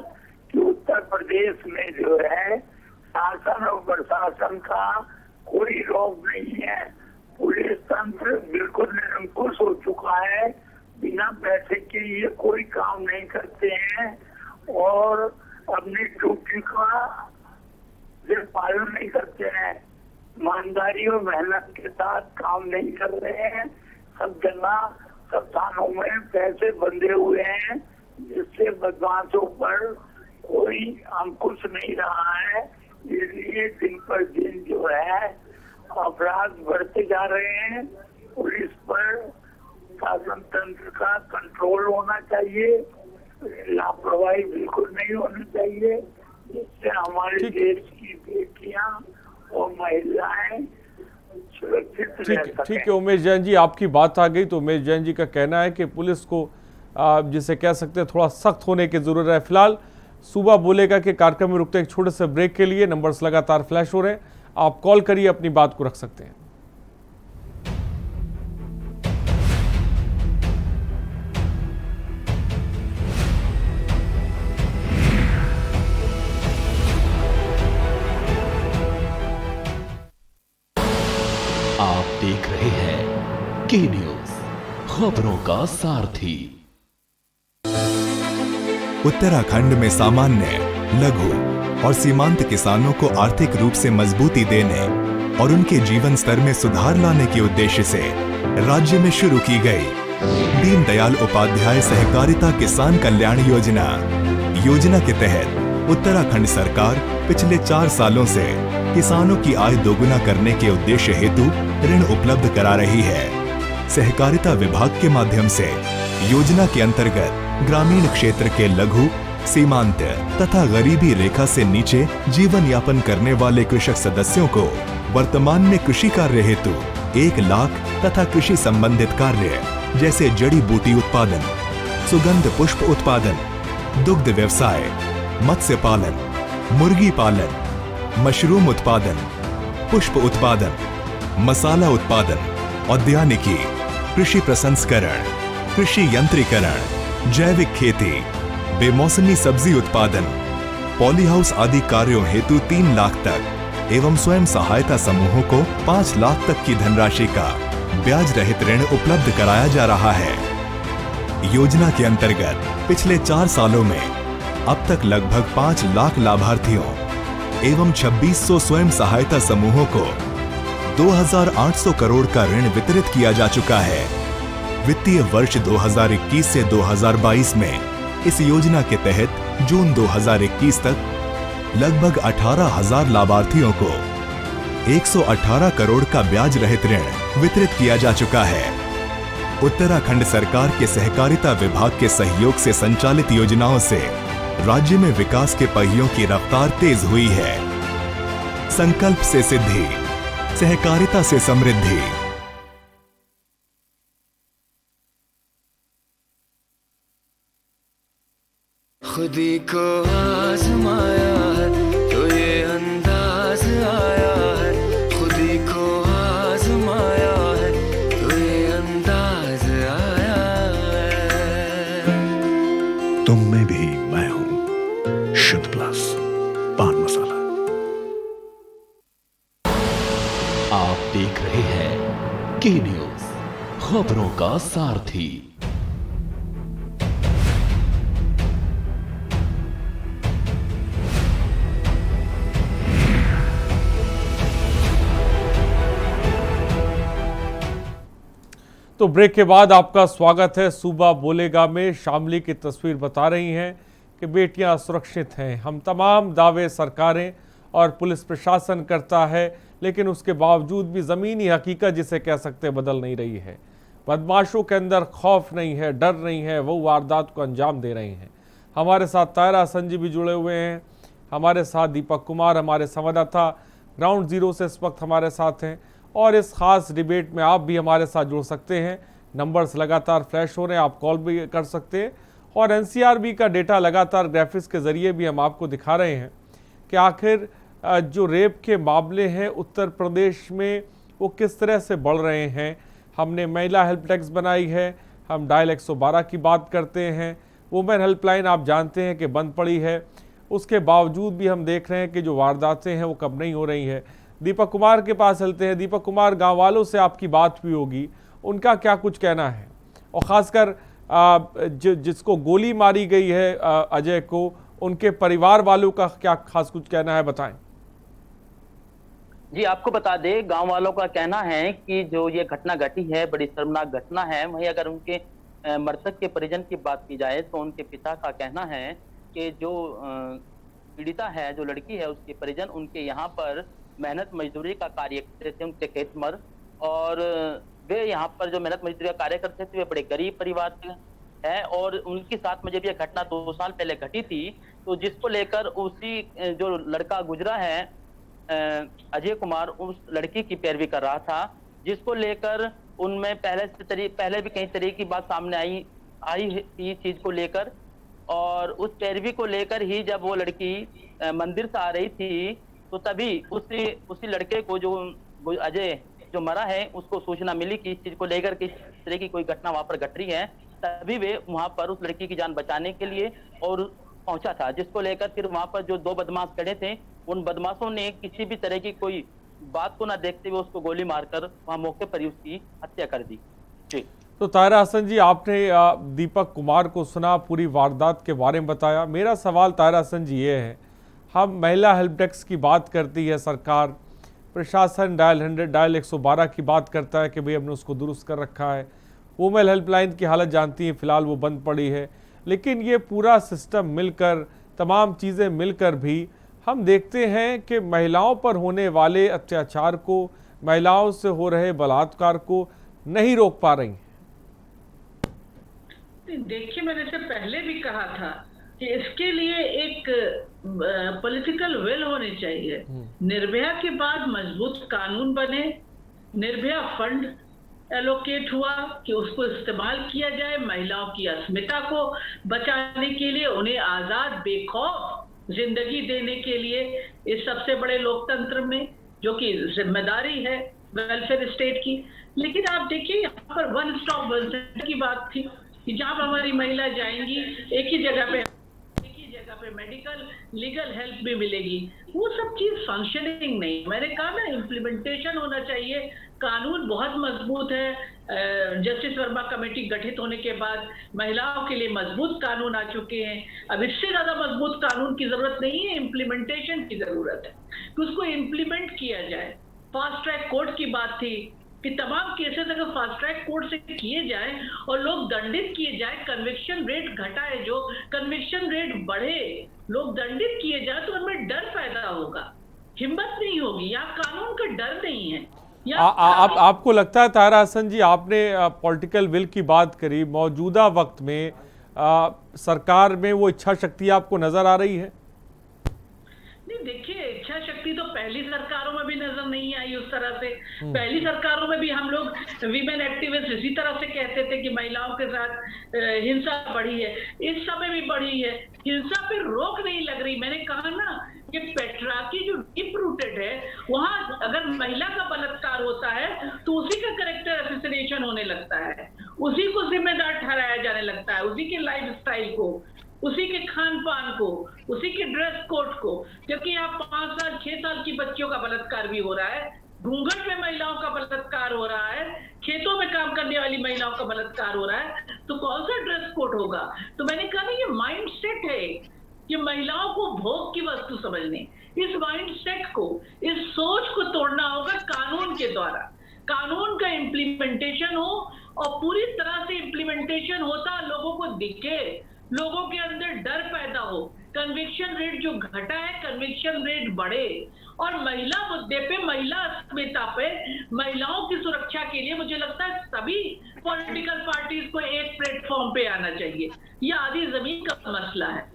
कि उत्तर प्रदेश में जो है शासन और प्रशासन का कोई रोक नहीं है। पुलिस तंत्र बिल्कुल निरंकुश हो चुका है, बिना पैसे के ये कोई काम नहीं करते हैं और अपनी ड्यूटी का पालन नहीं करते हैं। ईमानदारी और मेहनत के साथ काम नहीं कर रहे हैं। सब जगह सब थानों में पैसे बंधे हुए हैं, जिससे बदमाशों पर कोई अंकुश नहीं रहा है। इसलिए दिन पर दिन जो है अपराध बढ़ते जा रहे हैं। पुलिस पर शासन तंत्र का कंट्रोल होना चाहिए, लापरवाही बिल्कुल नहीं होनी चाहिए, जिससे हमारे देश की बेटियां और महिलाएं सुरक्षित रह सकें। ठीक है उमेश जैन जी, आपकी बात आ गई। तो उमेश जैन जी का कहना है कि पुलिस को जिसे कह सकते हैं थोड़ा सख्त होने की जरूरत है। फिलहाल सुबह बोलेगा कि कार्यक्रम में रुकते एक छोटे से ब्रेक के लिए नंबर्स लगातार फ्लैश हो रहे हैं, आप कॉल करिए, अपनी बात को रख सकते हैं। आप देख रहे हैं के न्यूज, खबरों का सारथी। उत्तराखंड में सामान्य, लघु और सीमांत किसानों को आर्थिक रूप से मजबूती देने और उनके जीवन स्तर में सुधार लाने के उद्देश्य से राज्य में शुरू की गई दीनदयाल उपाध्याय सहकारिता किसान कल्याण योजना। योजना के तहत उत्तराखंड सरकार पिछले 4 सालों से किसानों की आय दोगुना करने के उद्देश्य हेतु ऋण उपलब्ध करा रही है। सहकारिता विभाग के माध्यम से योजना के अंतर्गत ग्रामीण क्षेत्र के लघु, सीमांत तथा गरीबी रेखा से नीचे जीवन यापन करने वाले कृषक सदस्यों को वर्तमान में कृषि कार्य हेतु 1 लाख तथा कृषि संबंधित कार्य जैसे जड़ी बूटी उत्पादन, सुगंध पुष्प उत्पादन, दुग्ध व्यवसाय, मत्स्य पालन, मुर्गी पालन, मशरूम उत्पादन, पुष्प उत्पादन, मसाला उत्पादन, औद्यानिकी, कृषि प्रसंस्करण, कृषि यंत्रीकरण, जैविक खेती, बेमौसमी सब्जी उत्पादन, पॉली हाउस आदि कार्यों हेतु 3 लाख तक एवं स्वयं सहायता समूहों को 5 लाख तक की धनराशि का ब्याज रहित ऋण उपलब्ध कराया जा रहा है। योजना के अंतर्गत पिछले 4 सालों में अब तक लगभग 5 लाख लाभार्थियों एवं 2600 स्वयं सहायता समूहों को 2800 करोड़ का ऋण वितरित किया जा चुका है। वित्तीय वर्ष 2021 से 2022 में इस योजना के तहत जून 2021 तक लगभग 18,000 लाभार्थियों को 118 करोड़ का ब्याज रहित ऋण वितरित किया जा चुका है। उत्तराखंड सरकार के सहकारिता विभाग के सहयोग से संचालित योजनाओं से राज्य में विकास के पहियों की रफ्तार तेज हुई है। संकल्प से सिद्धि, सहकारिता से समृद्धि। खुदी को आजमाया है तो ये अंदाज आया है, खुदी को आजमाया है तो ये अंदाज आया है। तुम में भी मैं हूं, शुद्ध प्लस पान मसाला। आप देख रहे हैं के न्यूज, खबरों का सारथी। तो ब्रेक के बाद आपका स्वागत है। सुबह बोलेगा में शामली की तस्वीर बता रही हैं कि बेटियां सुरक्षित हैं। हम तमाम दावे सरकारें और पुलिस प्रशासन करता है, लेकिन उसके बावजूद भी ज़मीनी हकीकत जिसे कह सकते बदल नहीं रही है। बदमाशों के अंदर खौफ नहीं है, डर नहीं है, वो वारदात को अंजाम दे रहे हैं। हमारे साथ तायरा संजी भी जुड़े हुए हैं, हमारे साथ दीपक कुमार, हमारे संवाददाता ग्राउंड जीरो से इस वक्त हमारे साथ हैं और इस खास डिबेट में आप भी हमारे साथ जुड़ सकते हैं। नंबर्स लगातार फ्लैश हो रहे हैं, आप कॉल भी कर सकते हैं और एनसीआरबी का डेटा लगातार ग्राफिक्स के ज़रिए भी हम आपको दिखा रहे हैं कि आखिर जो रेप के मामले हैं उत्तर प्रदेश में वो किस तरह से बढ़ रहे हैं। हमने महिला हेल्प डेस्क बनाई है, हम डायल 112 की बात करते हैं, वुमेन हेल्पलाइन आप जानते हैं कि बंद पड़ी है, उसके बावजूद भी हम देख रहे हैं कि जो वारदातें हैं वो कम नहीं हो रही हैं। दीपक कुमार के पास चलते हैं। दीपक कुमार, गांव वालों से आपकी बात हुई होगी, उनका क्या कुछ कहना है और ख़ासकर जिसको गोली मारी गई है अजय को, उनके परिवार वालों का क्या खास कुछ कहना है, बताएं। जी, आपको बता दें, गांव वालों का कहना है कि जो ये घटना घटी है बड़ी शर्मनाक घटना है। वहीं अगर उनके मृतक के परिजन की बात की जाए तो उनके पिता का कहना है कि जो पीड़िता है, जो लड़की है, उसके परिजन उनके यहाँ पर मेहनत मजदूरी का कार्य करते थे, उनके खेत मर, और वे यहाँ पर जो मेहनत मजदूरी का कार्य करते थे वे बड़े गरीब परिवार के है और उनके साथ में जब यह घटना 2 साल पहले घटी थी तो जिसको लेकर उसी जो लड़का गुजरा है अजय कुमार, उस लड़की की पैरवी कर रहा था, जिसको लेकर उनमें पहले भी कई तरह की बात सामने आई थी चीज को लेकर। और उस पैरवी को लेकर ही जब वो लड़की मंदिर से आ रही थी तो तभी उसी लड़के को जो अजय जो मरा है उसको सूचना मिली कि इस चीज को लेकर किस तरह की कोई घटना वहां पर घट रही है। तभी वे वहां पर उस लड़की की जान बचाने के लिए और पहुंचा था, जिसको लेकर फिर वहां पर जो 2 बदमाश खड़े थे उन बदमाशों ने किसी भी तरह की कोई बात को ना देखते हुए उसको गोली मारकर वहां मौके पर ही उसकी हत्या कर दी। जी, तो ताहिरा हसन जी, आपने दीपक कुमार को सुना, पूरी वारदात के बारे में बताया। मेरा सवाल ताहिरा हसन जी ये है, हम महिला हेल्प डेस्क की बात करती है सरकार, प्रशासन डायल 100 डायल 112 की बात करता है कि भाई हमने उसको दुरुस्त कर रखा है, वुमेन हेल्पलाइन की हालत जानती हैं, फिलहाल वो बंद पड़ी है, लेकिन ये पूरा सिस्टम मिलकर, तमाम चीज़ें मिलकर भी हम देखते हैं कि महिलाओं पर होने वाले अत्याचार को, महिलाओं से हो रहे बलात्कार को नहीं रोक पा रही। देखिए, मैंने इससे पहले भी कहा था कि इसके लिए एक पॉलिटिकल विल होनी चाहिए। निर्भया के बाद मजबूत कानून बने, निर्भया फंड एलोकेट हुआ कि उसको इस्तेमाल किया जाए महिलाओं की अस्मिता को बचाने के लिए, उन्हें आजाद बेखौफ जिंदगी देने के लिए, इस सबसे बड़े लोकतंत्र में जो कि जिम्मेदारी है वेलफेयर स्टेट की। लेकिन आप देखिए, यहाँ पर वन स्टॉप सेंटर की बात थी कि जहाँ पर हमारी महिला जाएंगी एक ही जगह पे मेडिकल लीगल हेल्प भी मिलेगी, वो सब चीज फंक्शनिंग नहीं। मैंने कहा ना, इम्प्लीमेंटेशन होना चाहिए। कानून बहुत मजबूत है, जस्टिस वर्मा कमेटी गठित होने के बाद महिलाओं के लिए मजबूत कानून आ चुके हैं। अब इससे ज्यादा मजबूत कानून की जरूरत नहीं है, इम्प्लीमेंटेशन की जरूरत है कि उसको इम्प्लीमेंट किया जाए। फास्ट ट्रैक कोर्ट की बात थी कि तमाम केसेस अगर फास्ट ट्रैक कोर्ट से किए जाए और लोग दंडित किए जाए, कन्विक्शन रेट घटाए, जो कन्विक्शन रेट बढ़े, लोग दंडित किए जाए तो उनमें डर पैदा होगा, हिम्मत नहीं होगी। यहाँ कानून का डर नहीं है। आपको लगता है ताहिरा हसन जी, आपने पॉलिटिकल विल की बात करी, मौजूदा वक्त में सरकार में वो इच्छा शक्ति आपको नजर आ रही है? नहीं, देखिए, इच्छा शक्ति तो पहली सरकारों में भी नजर नहीं आई उस तरह से। पहली सरकारों में भी हम लोग वीमेन एक्टिविस्ट इसी तरह से कहते थे कि महिलाओं के साथ हिंसा बढ़ी है, इस समय भी बढ़ी है, हिंसा पे रोक नहीं लग रही। मैंने कहा ना कि पेट्रार्की जो डीप रूटेड है, वहां अगर महिला का बलात्कार होता है तो उसी का कैरेक्टर असैसिनेशन होने लगता है, उसी को जिम्मेदार ठहराया जाने लगता है, उसी के लाइफ स्टाइल को, उसी के खान पान को, उसी के ड्रेस कोड को। क्योंकि यहाँ 5 साल 6 साल की बच्चियों का बलात्कार भी हो रहा है, घूंघट में महिलाओं का बलात्कार हो रहा है, खेतों में काम करने वाली महिलाओं का बलात्कार हो रहा है, तो कौन सा ड्रेस कोड होगा? तो मैंने कहा ना, ये माइंड सेट है कि महिलाओं को भोग की वस्तु समझने, इस माइंड सेट को, इस सोच को तोड़ना होगा कानून के द्वारा। कानून का इम्प्लीमेंटेशन हो और पूरी तरह से इम्प्लीमेंटेशन होता लोगों को दिखे, लोगों के अंदर डर पैदा हो, कन्विक्शन रेट जो घटा है कन्विक्शन रेट बढ़े, और महिला मुद्दे पे, महिला अस्मिता पे, महिलाओं की सुरक्षा के लिए मुझे लगता है सभी पॉलिटिकल पार्टीज को एक प्लेटफॉर्म पे आना चाहिए। ये आधी जमीन का मसला है।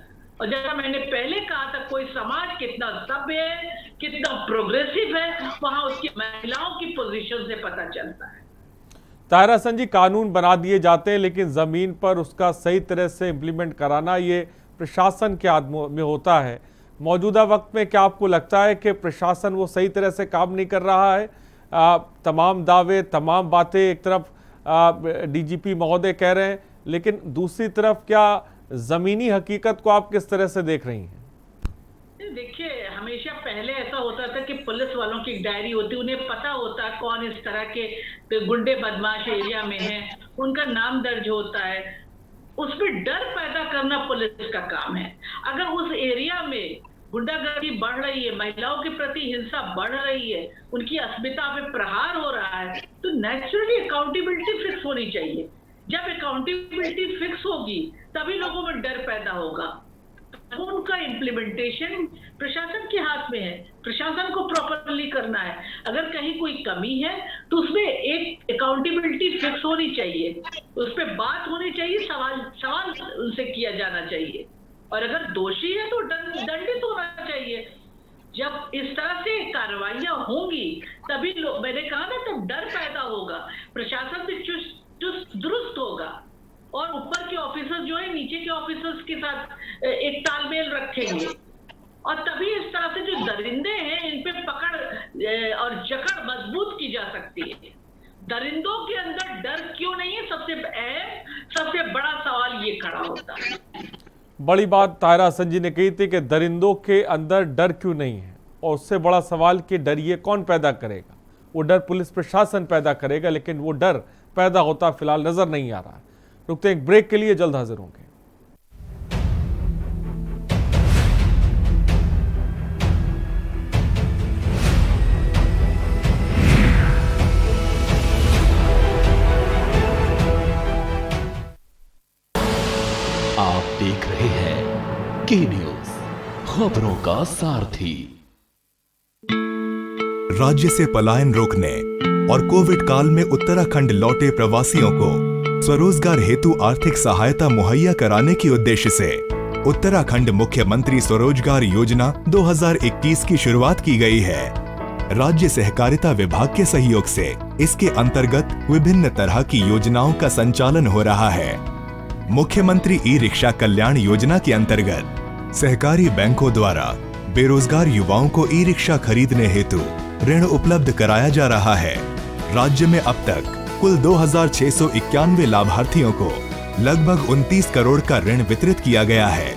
और जैसा मैंने पहले कहा था, कोई समाज कितना सभ्य है, कितना प्रोग्रेसिव है, वहां उसकी महिलाओं की पोजीशन से पता चलता है। ताहिरा हसन जी, कानून बना दिए जाते हैं लेकिन ज़मीन पर उसका सही तरह से इम्प्लीमेंट कराना ये प्रशासन के हाथ में होता है। मौजूदा वक्त में क्या आपको लगता है कि प्रशासन वो सही तरह से काम नहीं कर रहा है? तमाम दावे, तमाम बातें एक तरफ डीजीपी महोदय कह रहे हैं, लेकिन दूसरी तरफ क्या ज़मीनी हकीकत को आप किस तरह से देख रही हैं? देखिए, हमेशा पहले ऐसा होता था कि पुलिस वालों की एक डायरी होती, उन्हें पता होता है कौन इस तरह के गुंडे बदमाश एरिया में हैं, उनका नाम दर्ज होता है। उसमें डर पैदा करना पुलिस का काम है। अगर उस एरिया में गुंडागर्दी बढ़ रही है, महिलाओं के प्रति हिंसा बढ़ रही है, उनकी अस्मिता पे प्रहार हो रहा है, तो नेचुरली अकाउंटेबिलिटी फिक्स होनी चाहिए। जब अकाउंटेबिलिटी फिक्स होगी तभी लोगों में डर पैदा होगा। उनका इम्प्लीमेंटेशन प्रशासन के हाथ में है, प्रशासन को प्रॉपरली करना है। अगर कहीं कोई कमी है तो उसमें एक अकाउंटेबिलिटी फिक्स होनी चाहिए, उस पर बात होनी चाहिए, सवाल उनसे किया जाना चाहिए, और अगर दोषी है तो दंडित होना चाहिए। जब इस तरह से कार्रवाइयां होंगी तभी मैंने कहा ना, तब डर पैदा होगा, प्रशासन भी चुस्त दुरुस्त होगा, और ऊपर के ऑफिसर्स जो है नीचे के ऑफिसर्स के साथ एक तालमेल रखेंगे, और तभी इस तरह से जो दरिंदे हैं इन पे पकड़ और जकड़ मजबूत की जा सकती है। दरिंदों के अंदर डर क्यों नहीं है, सबसे बड़ा सवाल ये खड़ा होता है। बड़ी बात ताहिरा हसन जी ने कही थी कि दरिंदों के अंदर डर क्यों नहीं है, और उससे बड़ा सवाल कि डर ये कौन पैदा करेगा? वो डर पुलिस प्रशासन पैदा करेगा, लेकिन वो डर पैदा होता फिलहाल नजर नहीं आ रहा है। रुकते हैं एक ब्रेक के लिए, जल्द हाजिर होंगे। आप देख रहे हैं के न्यूज, खबरों का सारथी। राज्य से पलायन रोकने और कोविड काल में उत्तराखंड लौटे प्रवासियों को स्वरोजगार हेतु आर्थिक सहायता मुहैया कराने के उद्देश्य से उत्तराखंड मुख्यमंत्री स्वरोजगार योजना 2021 की शुरुआत की गई है। राज्य सहकारिता विभाग के सहयोग से इसके अंतर्गत विभिन्न तरह की योजनाओं का संचालन हो रहा है। मुख्यमंत्री ई रिक्शा कल्याण योजना के अंतर्गत सहकारी बैंकों द्वारा बेरोजगार युवाओं को ई रिक्शा खरीदने हेतु ऋण उपलब्ध कराया जा रहा है। राज्य में अब तक कुल 2691 लाभार्थियों को लगभग 29 करोड़ का ऋण वितरित किया गया है।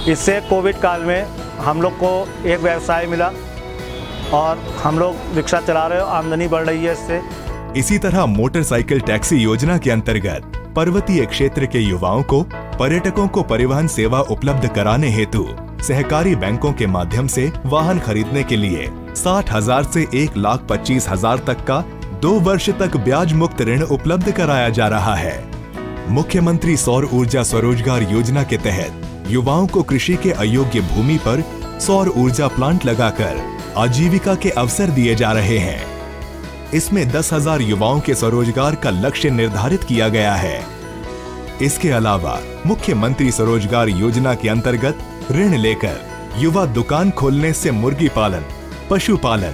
इससे कोविड काल में हम लोग को एक व्यवसाय मिला और हम लोग रिक्शा चला रहे हो, आमदनी बढ़ रही है इससे। इसी तरह मोटरसाइकिल टैक्सी योजना के अंतर्गत पर्वतीय क्षेत्र के युवाओं को पर्यटकों को परिवहन सेवा उपलब्ध कराने हेतु सहकारी बैंकों के माध्यम से वाहन खरीदने के लिए 60,000 से 1,25,000 तक का 2 वर्ष तक ब्याज मुक्त ऋण उपलब्ध कराया जा रहा है। मुख्यमंत्री सौर ऊर्जा स्वरोजगार योजना के तहत युवाओं को कृषि के अयोग्य भूमि पर सौर ऊर्जा प्लांट लगाकर आजीविका के अवसर दिए जा रहे हैं। इसमें 10,000 युवाओं के स्वरोजगार का लक्ष्य निर्धारित किया गया है। इसके अलावा मुख्यमंत्री स्वरोजगार योजना के अंतर्गत ऋण लेकर युवा दुकान खोलने से मुर्गी पालन, पशुपालन,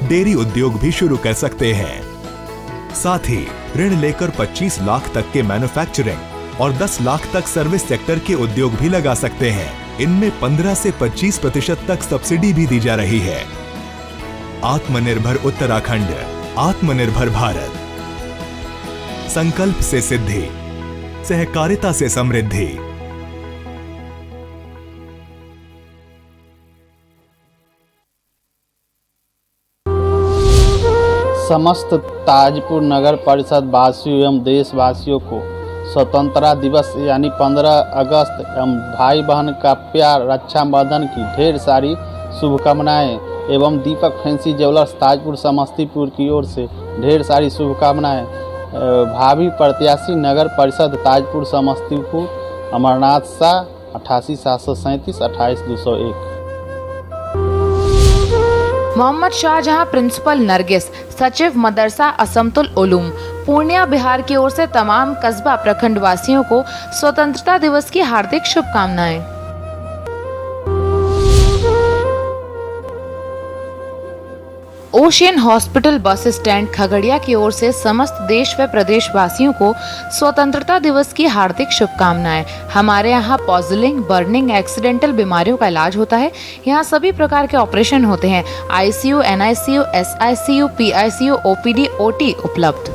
डेयरी उद्योग भी शुरू कर सकते हैं। साथ ही ऋण लेकर 25 लाख तक के मैन्युफैक्चरिंग और 10 लाख तक सर्विस सेक्टर के उद्योग भी लगा सकते हैं। इनमें 15 से 25% तक सब्सिडी भी दी जा रही है। आत्मनिर्भर उत्तराखंड, आत्मनिर्भर भारत। संकल्प से सिद्धि, सहकारिता से समृद्धि। समस्त ताजपुर नगर परिषद वासियों एवं देशवासियों को स्वतंत्रता दिवस यानी 15 अगस्त एवं भाई बहन का प्यार, रक्षाबंधन की ढेर सारी शुभकामनाएं एवं दीपक फैंसी ज्वेलर्स ताजपुर समस्तीपुर की ओर से ढेर सारी शुभकामनाएं। भावी प्रत्याशी नगर परिषद ताजपुर समस्तीपुर अमरनाथ शाह 88,737 28,201। मोहम्मद शाहजहां प्रिंसिपल नरगिस, सचिव मदरसा असमतुल उलूम, पूर्णिया बिहार की ओर से तमाम कस्बा प्रखंड वासियों को स्वतंत्रता दिवस की हार्दिक शुभकामनाएं। Ocean hospital bus stand Khagaria की ओर से समस्त देश व प्रदेशवासियों को स्वतंत्रता दिवस की हार्दिक शुभकामनाएं। हमारे यहाँ पॉइजनिंग, बर्निंग, एक्सीडेंटल बीमारियों का इलाज होता है। यहाँ सभी प्रकार के ऑपरेशन होते हैं। ICU, NICU, SICU, PICU, OPD, OT उपलब्ध।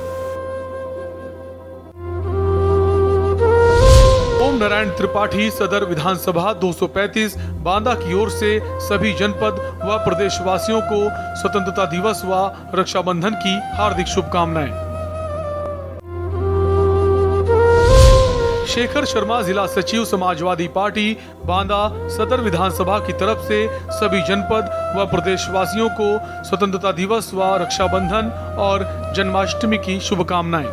ओम नारायण त्रिपाठी सदर विधानसभा 235 बांदा की ओर से सभी जनपद व प्रदेशवासियों को स्वतंत्रता दिवस व रक्षाबंधन की हार्दिक शुभकामनाएं। शेखर शर्मा जिला सचिव समाजवादी पार्टी बांदा सदर विधानसभा की तरफ से सभी जनपद व प्रदेशवासियों को स्वतंत्रता दिवस व रक्षाबंधन और जन्माष्टमी की शुभकामनाएं।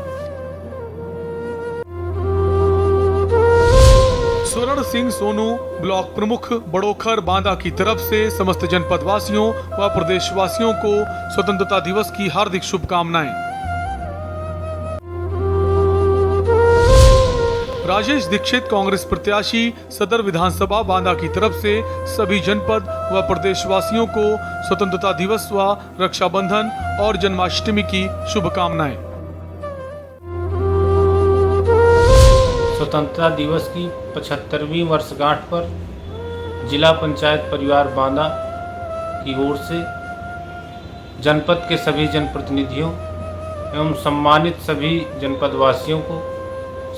स्वर्ण सिंह सोनू ब्लॉक प्रमुख बड़ोखर बांदा की तरफ से समस्त जनपद वासियों व प्रदेशवासियों को स्वतंत्रता दिवस की हार्दिक शुभकामनाएं। राजेश दीक्षित कांग्रेस प्रत्याशी सदर विधानसभा बांदा की तरफ से सभी जनपद व प्रदेशवासियों को स्वतंत्रता दिवस व रक्षाबंधन और जन्माष्टमी की शुभकामनाएं। स्वतंत्रता दिवस की 75वीं वर्षगांठ पर जिला पंचायत परिवार बांदा की ओर से जनपद के सभी जनप्रतिनिधियों एवं सम्मानित सभी जनपद वासियों को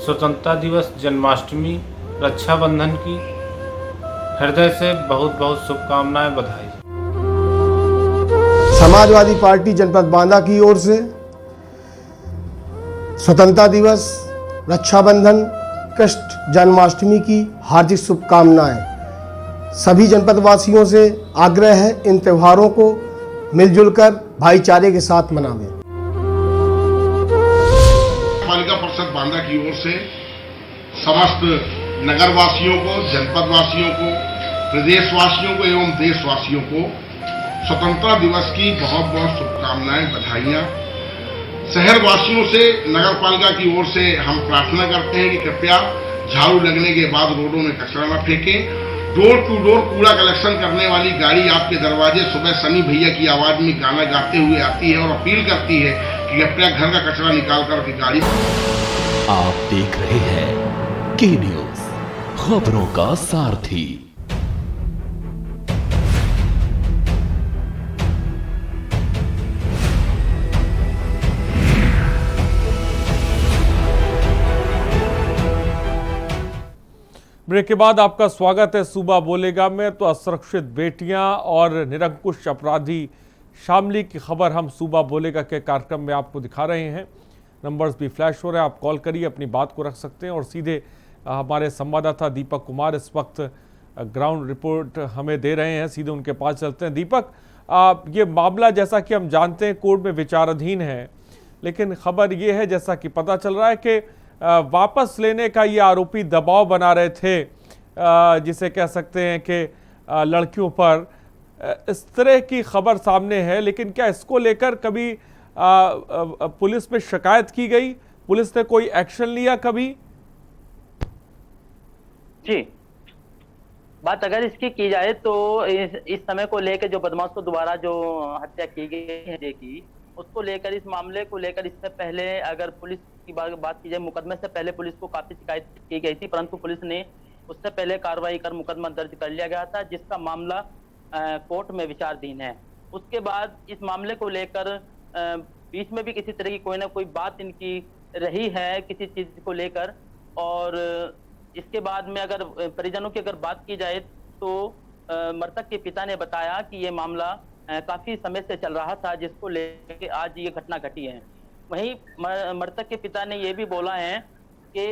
स्वतंत्रता दिवस, जन्माष्टमी, रक्षाबंधन की हृदय से बहुत बहुत शुभकामनाएं, बधाई। समाजवादी पार्टी जनपद बांदा की ओर से स्वतंत्रता दिवस, रक्षाबंधन, कृष्ण जन्माष्टमी की हार्दिक शुभकामनाएं। सभी जनपद वासियों से आग्रह है इन त्योहारों को मिलजुल कर भाईचारे के साथ मनावें। पालिका परिषद बांदा की ओर से समस्त नगर वासियों को, जनपद वासियों को, प्रदेश वासियों को एवं देशवासियों को स्वतंत्रता दिवस की बहुत बहुत शुभकामनाएं, बधाइयाँ। शहर वासियों से नगर पालिका की ओर से हम प्रार्थना करते हैं कि कृपया झाड़ू लगने के बाद रोडों में कचरा न फेंकें। डोर टू डोर कूड़ा कलेक्शन करने वाली गाड़ी आपके दरवाजे सुबह सनी भैया की आवाज में गाना गाते हुए आती है और अपील करती है कि कृपया घर का कचरा निकाल कर के गाड़ी। आप देख रहे हैं के न्यूज, खबरों का सारथी। ब्रेक के बाद आपका स्वागत है सूबा बोलेगा में। तो असुरक्षित बेटियां और निरंकुश अपराधी शामली की खबर हम सूबा बोलेगा के कार्यक्रम में आपको दिखा रहे हैं। नंबर्स भी फ्लैश हो रहे हैं, आप कॉल करिए, अपनी बात को रख सकते हैं। और सीधे हमारे संवाददाता दीपक कुमार इस वक्त ग्राउंड रिपोर्ट हमें दे रहे हैं, सीधे उनके पास चलते हैं। दीपक, ये मामला जैसा कि हम जानते हैं कोर्ट में विचाराधीन है, लेकिन खबर ये है जैसा कि पता चल रहा है कि वापस लेने का ये आरोपी दबाव बना रहे थे, जिसे कह सकते हैं कि लड़कियों पर। इस तरह की खबर सामने है, लेकिन क्या इसको लेकर कभी पुलिस में शिकायत की गई? पुलिस ने कोई एक्शन लिया कभी? जी, बात अगर इसकी की जाए तो इस समय को लेकर जो बदमाश को दोबारा जो हत्या की गई है की, उसको लेकर, इस मामले को लेकर इससे पहले अगर पुलिस की बात की जाए, मुकदमे से पहले पुलिस को काफी शिकायत की गई थी, परंतु पुलिस ने उससे पहले कार्रवाई कर मुकदमा दर्ज कर लिया गया था, जिसका मामला कोर्ट में विचाराधीन है। उसके बाद इस मामले को लेकर बीच में भी किसी तरह की कोई ना कोई बात इनकी रही है किसी चीज को लेकर। और इसके बाद में अगर परिजनों की अगर बात की जाए तो मृतक के पिता ने बताया कि ये मामला काफी समय से चल रहा था, जिसको लेकर आज ये घटना घटी है। वहीं मृतक के पिता ने ये भी बोला है कि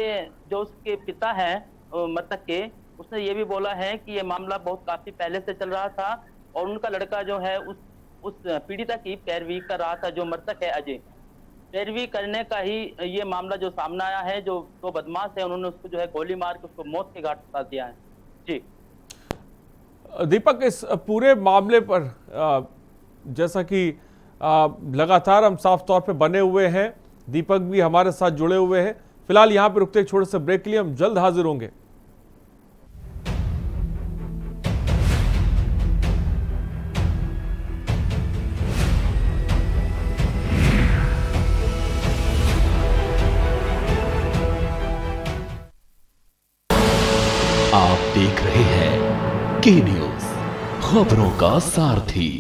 जो उसके पिता है मृतक के, उसने ये भी बोला है कि ये मामला बहुत काफी पहले से चल रहा था और उनका लड़का जो है उस पीड़िता की पैरवी कर रहा था, जो मृतक है अजय। पैरवी करने का ही ये मामला जो सामने आया है। जो दो बदमाश है उन्होंने उसको जो है गोली मार के उसको मौत के घाट उतार दिया है। जी दीपक, इस पूरे मामले पर जैसा कि लगातार हम साफ तौर पे बने हुए हैं, दीपक भी हमारे साथ जुड़े हुए हैं। फिलहाल यहाँ पे रुकते एक छोटे से ब्रेक के लिए, हम जल्द हाजिर होंगे। के न्यूज, खबरों का सारथी।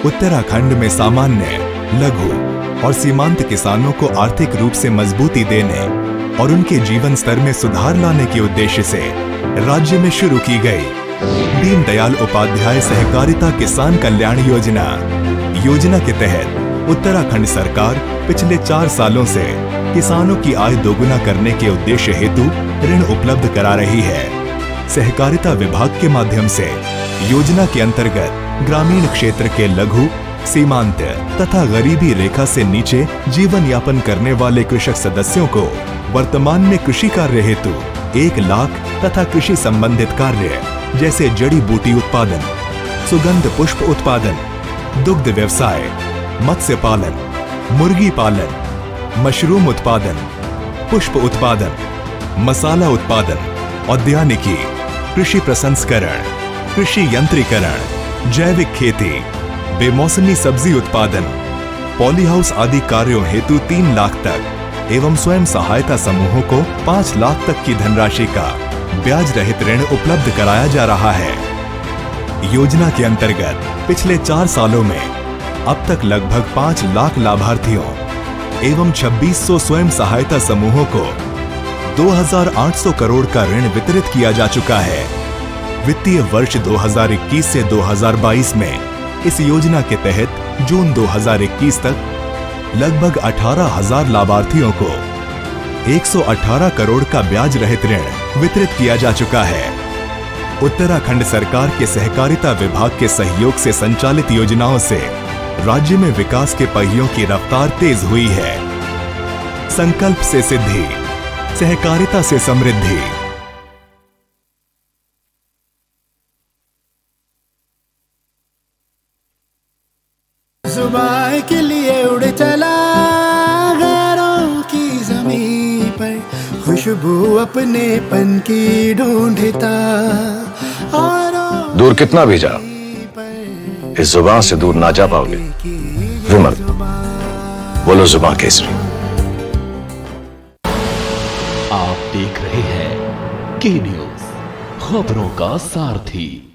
उत्तराखंड में सामान्य, लघु और सीमांत किसानों को आर्थिक रूप से मजबूती देने और उनके जीवन स्तर में सुधार लाने के उद्देश्य से राज्य में शुरू की गई दीनदयाल उपाध्याय सहकारिता किसान कल्याण योजना। योजना के तहत उत्तराखंड सरकार पिछले 4 सालों से किसानों की आय दोगुना करने के उद्देश्य हेतु ऋण उपलब्ध करा रही है। सहकारिता विभाग के माध्यम से योजना के अंतर्गत ग्रामीण क्षेत्र के लघु, सीमांत तथा गरीबी रेखा से नीचे जीवन यापन करने वाले कृषक सदस्यों को वर्तमान में कृषि कार्य हेतु 1 लाख तथा कृषि संबंधित कार्य जैसे जड़ी बूटी उत्पादन, सुगंध पुष्प उत्पादन, दुग्ध व्यवसाय, मत्स्य पालन, मुर्गी पालन, मशरूम उत्पादन, पुष्प उत्पादन, मसाला उत्पादन, औद्यानिकी, कृषि प्रसंस्करण, कृषि यंत्रीकरण, जैविक खेती, बेमौसमी सब्जी उत्पादन, पॉलीहाउस आदि कार्यों हेतु 3 लाख तक एवं स्वयं सहायता समूहों को 5 लाख तक की धनराशि का ब्याज रहित ऋण उपलब्ध कराया जा रहा है। योजना के अंतर्गत पिछले 4 सालों में अब तक लगभग 5 लाख लाभार्थियों एवं 2600 स्वयं सहायता समूहों को 2800 करोड़ का ऋण वितरित किया जा चुका है। वित्तीय वर्ष 2021 से 2022 में इस योजना के तहत जून 2021 तक लगभग 18,000 लाभार्थियों को 118 करोड़ का ब्याज रहित ऋण वितरित किया जा चुका है। उत्तराखंड सरकार के सहकारिता विभाग के सहयोग से संचालित योजनाओं से राज्य में विकास के पहियों की रफ्तार तेज हुई है। संकल्प से सिद्धि, सहकारिता से समृद्धि। जुबान के लिए उड़ चला गैरों की जमीन पर, खुशबू अपने पन की ढूंढता। दूर कितना भी जा, इस जुबान से दूर ना जा पाओगे। विमल, बोलो जुबान केसरी। आप देख रहे हैं के न्यूज, खबरों का सारथी।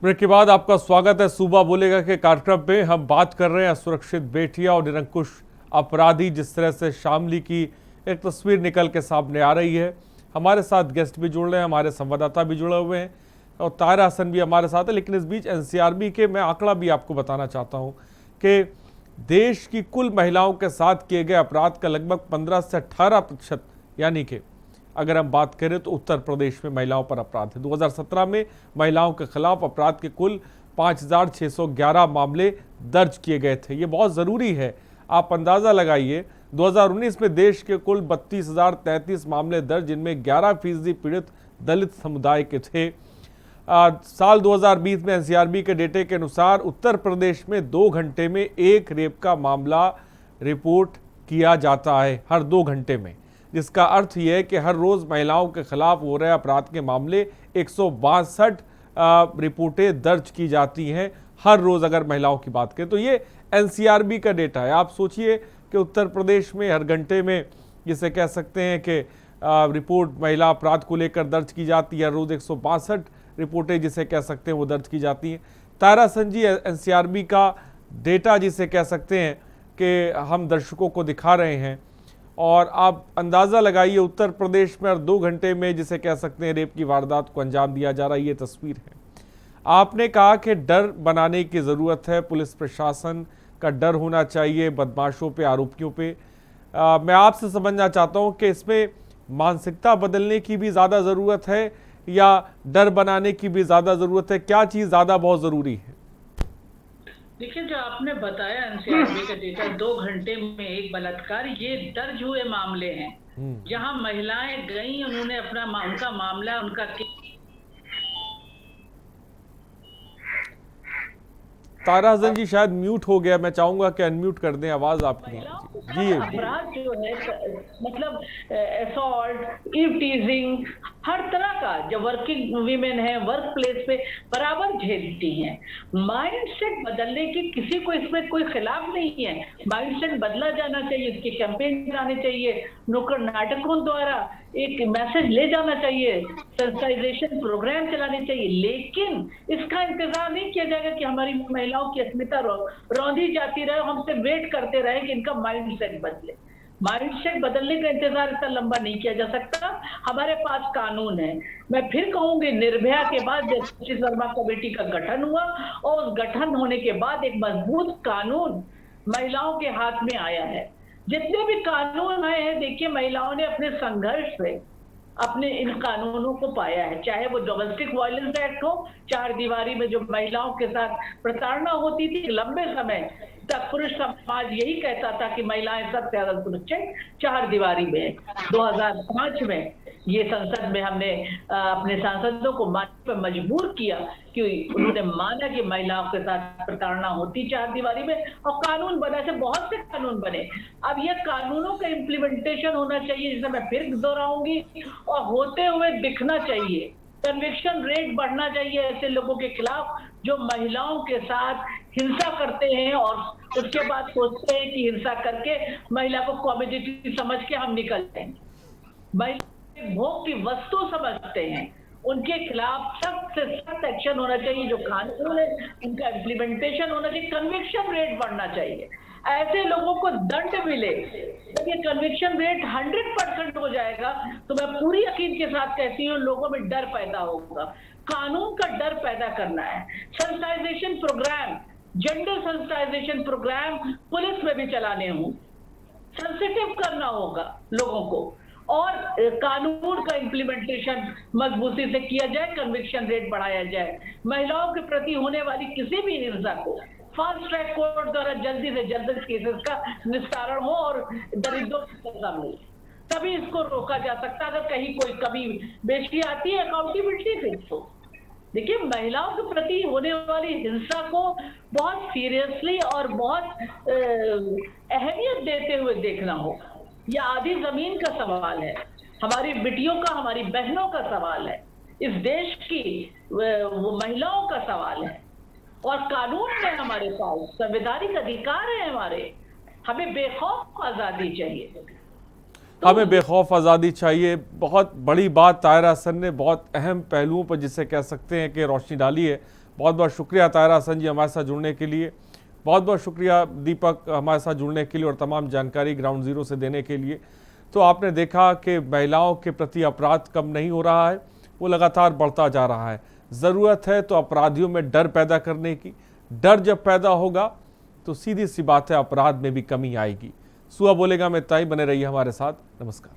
ब्रेक के बाद आपका स्वागत है सूबा बोलेगा के कार्यक्रम में। हम बात कर रहे हैं असुरक्षित बेटियां और निरंकुश अपराधी। जिस तरह से शामली की एक तस्वीर निकल के सामने आ रही है। हमारे साथ गेस्ट भी जुड़ रहे हैं, हमारे संवाददाता भी जुड़े हुए हैं और ताहिरा हसन भी हमारे साथ है। लेकिन इस बीच एनसीआरबी के मैं आंकड़ा भी आपको बताना चाहता हूँ कि देश की कुल महिलाओं के साथ किए गए अपराध का लगभग 15 से 18%, यानी कि अगर हम बात करें तो उत्तर प्रदेश में महिलाओं पर अपराध है। 2017 में महिलाओं के खिलाफ अपराध के कुल 5,611 मामले दर्ज किए गए थे। ये बहुत ज़रूरी है, आप अंदाज़ा लगाइए। 2019 में देश के कुल 32,033 मामले दर्ज, जिनमें 11% पीड़ित दलित समुदाय के थे। साल 2020 में एनसीआरबी के डेटे के अनुसार उत्तर प्रदेश में 2 घंटे में 1 रेप का मामला रिपोर्ट किया जाता है, हर 2 घंटे में। जिसका अर्थ यह है कि हर रोज़ महिलाओं के खिलाफ हो रहे अपराध के मामले 162 रिपोर्टें दर्ज की जाती हैं हर रोज़। अगर महिलाओं की बात करें तो ये एनसीआरबी का डेटा है। आप सोचिए कि उत्तर प्रदेश में हर घंटे में, जिसे कह सकते हैं कि रिपोर्ट महिला अपराध को लेकर दर्ज की जाती है, हर रोज़ 162 रिपोर्टें जिसे कह सकते हैं वो दर्ज की जाती हैं। ताहिरा हसन जी, एनसीआरबी का डेटा जिसे कह सकते हैं कि हम दर्शकों को दिखा रहे हैं, और आप अंदाज़ा लगाइए उत्तर प्रदेश में हर 2 घंटे में जिसे कह सकते हैं रेप की वारदात को अंजाम दिया जा रहा है। ये तस्वीर है। आपने कहा कि डर बनाने की ज़रूरत है, पुलिस प्रशासन का डर होना चाहिए बदमाशों पे, आरोपियों पे। मैं आपसे समझना चाहता हूँ कि इसमें मानसिकता बदलने की भी ज़्यादा ज़रूरत है या डर बनाने की भी ज़्यादा ज़रूरत है? क्या चीज़ ज़्यादा बहुत ज़रूरी है? देखिए, जो आपने बताया एनसीआरबी का डेटा, 2 घंटे में 1 बलात्कार, ये दर्ज हुए मामले हैं। जहां महिलाएं गई, उन्होंने उनका मामला, उनका तारा हसन जी शायद म्यूट हो गया, मैं चाहूंगा कि अनम्यूट कर दें, आवाज आपकी जी। अपराध जो है मतलब असॉल्ट, ईव टीजिंग, हर तरह का जो वर्किंग वीमेन है वर्क प्लेस पे बराबर झेलती हैं। माइंडसेट बदलने की किसी को इसमें कोई खिलाफ नहीं है, माइंडसेट बदला जाना चाहिए, इसके कैंपेन चलाने चाहिए, नुक्कड़ नाटकों द्वारा एक मैसेज ले जाना चाहिए, सेंसिटाइजेशन प्रोग्राम चलाने चाहिए, लेकिन इसका इंतजार नहीं किया जाएगा कि हमारी महिलाओं की अस्मिता रौंदी जाती रहे, हमसे वेट करते रहे कि इनका माइंडसेट बदले। माइंडसेट बदलने का इंतजार इतना लंबा नहीं किया जा सकता। हमारे पास कानून है। मैं फिर कहूंगी, निर्भया के बाद जस्टिस वर्मा कमेटी का गठन हुआ और उस गठन होने के बाद एक मजबूत कानून महिलाओं के हाथ में आया है। जितने भी कानून आए हैं, देखिए महिलाओं ने अपने संघर्ष से अपने इन कानूनों को पाया है, चाहे वो डोमेस्टिक वायलेंस एक्ट हो, चार दीवारी में जो महिलाओं के साथ प्रताड़ना होती थी लंबे समय तक, पुरुष समाज यही कहता था कि महिलाएं सबसे ज्यादा सुरक्षित चार दीवारी में। 2005 में ये संसद में हमने अपने सांसदों को मानने पर मजबूर किया कि उन्होंने माना कि महिलाओं के साथ प्रताड़ना होती चार दीवारी में, और कानून बना, ऐसे बहुत से कानून बने। अब ये कानूनों का इम्प्लीमेंटेशन होना चाहिए, जिसे मैं फिर दोहराऊंगी, और होते हुए दिखना चाहिए। कन्विक्शन रेट बढ़ना चाहिए ऐसे लोगों के खिलाफ जो महिलाओं के साथ हिंसा करते हैं और उसके बाद सोचते हैं कि हिंसा करके महिला को कॉमोडिटी समझ के हम निकल जाएंगे, महिला भोग की वस्तु समझते हैं। उनके खिलाफ सख्त से सख्त एक्शन होना चाहिए, जो कानून है उनका इम्प्लीमेंटेशन होना चाहिए, कन्विक्शन रेट बढ़ना चाहिए, ऐसे लोगों को दंड मिले। जब ये कन्विक्शन रेट 100% हो जाएगा तो मैं पूरी यकीन के साथ कहती हूँ लोगों में डर पैदा होगा। कानून का डर पैदा करना है। Sensitization program, gender sensitization program police में भी चलाने हों, सेंसिटिव करना होगा लोगों को, और कानून का इम्प्लीमेंटेशन मजबूती से किया जाए, कन्विक्शन रेट बढ़ाया जाए। महिलाओं के प्रति होने वाली किसी भी हिंसा को फास्ट ट्रैक कोर्ट द्वारा जल्दी से जल्द केसेस का निस्तारण हो और दरिद्रों की सजा मिले, तभी इसको रोका जा सकता। अगर कहीं कोई कमी बेशी आती है, अकाउंटेबिलिटी फिक्स हो। देखिए, महिलाओं के प्रति होने वाली हिंसा को बहुत सीरियसली और बहुत अहमियत देते हुए देखना होगा। यह आधी जमीन का सवाल है, हमारी बेटियों का, हमारी बहनों का सवाल है, इस देश की वो महिलाओं का सवाल है, और कानून है हमारे पास, संवैधानिक अधिकार है हमारे। हमें बेखौफ आज़ादी चाहिए, हमें बेखौफ आज़ादी चाहिए। बहुत बड़ी बात ताहिरा हसन ने बहुत अहम पहलुओं पर, जिसे कह सकते हैं कि रोशनी डाली है। बहुत बहुत शुक्रिया ताहिरा हसन जी हमारे साथ जुड़ने के लिए। बहुत बहुत शुक्रिया दीपक हमारे साथ जुड़ने के लिए और तमाम जानकारी ग्राउंड ज़ीरो से देने के लिए। तो आपने देखा कि महिलाओं के प्रति अपराध कम नहीं हो रहा है, वो लगातार बढ़ता जा रहा है। ज़रूरत है तो अपराधियों में डर पैदा करने की। डर जब पैदा होगा तो सीधी सी बात है अपराध में भी कमी आएगी। सुबह बोलेगा में इतना ही। बने रहिए हमारे साथ। नमस्कार।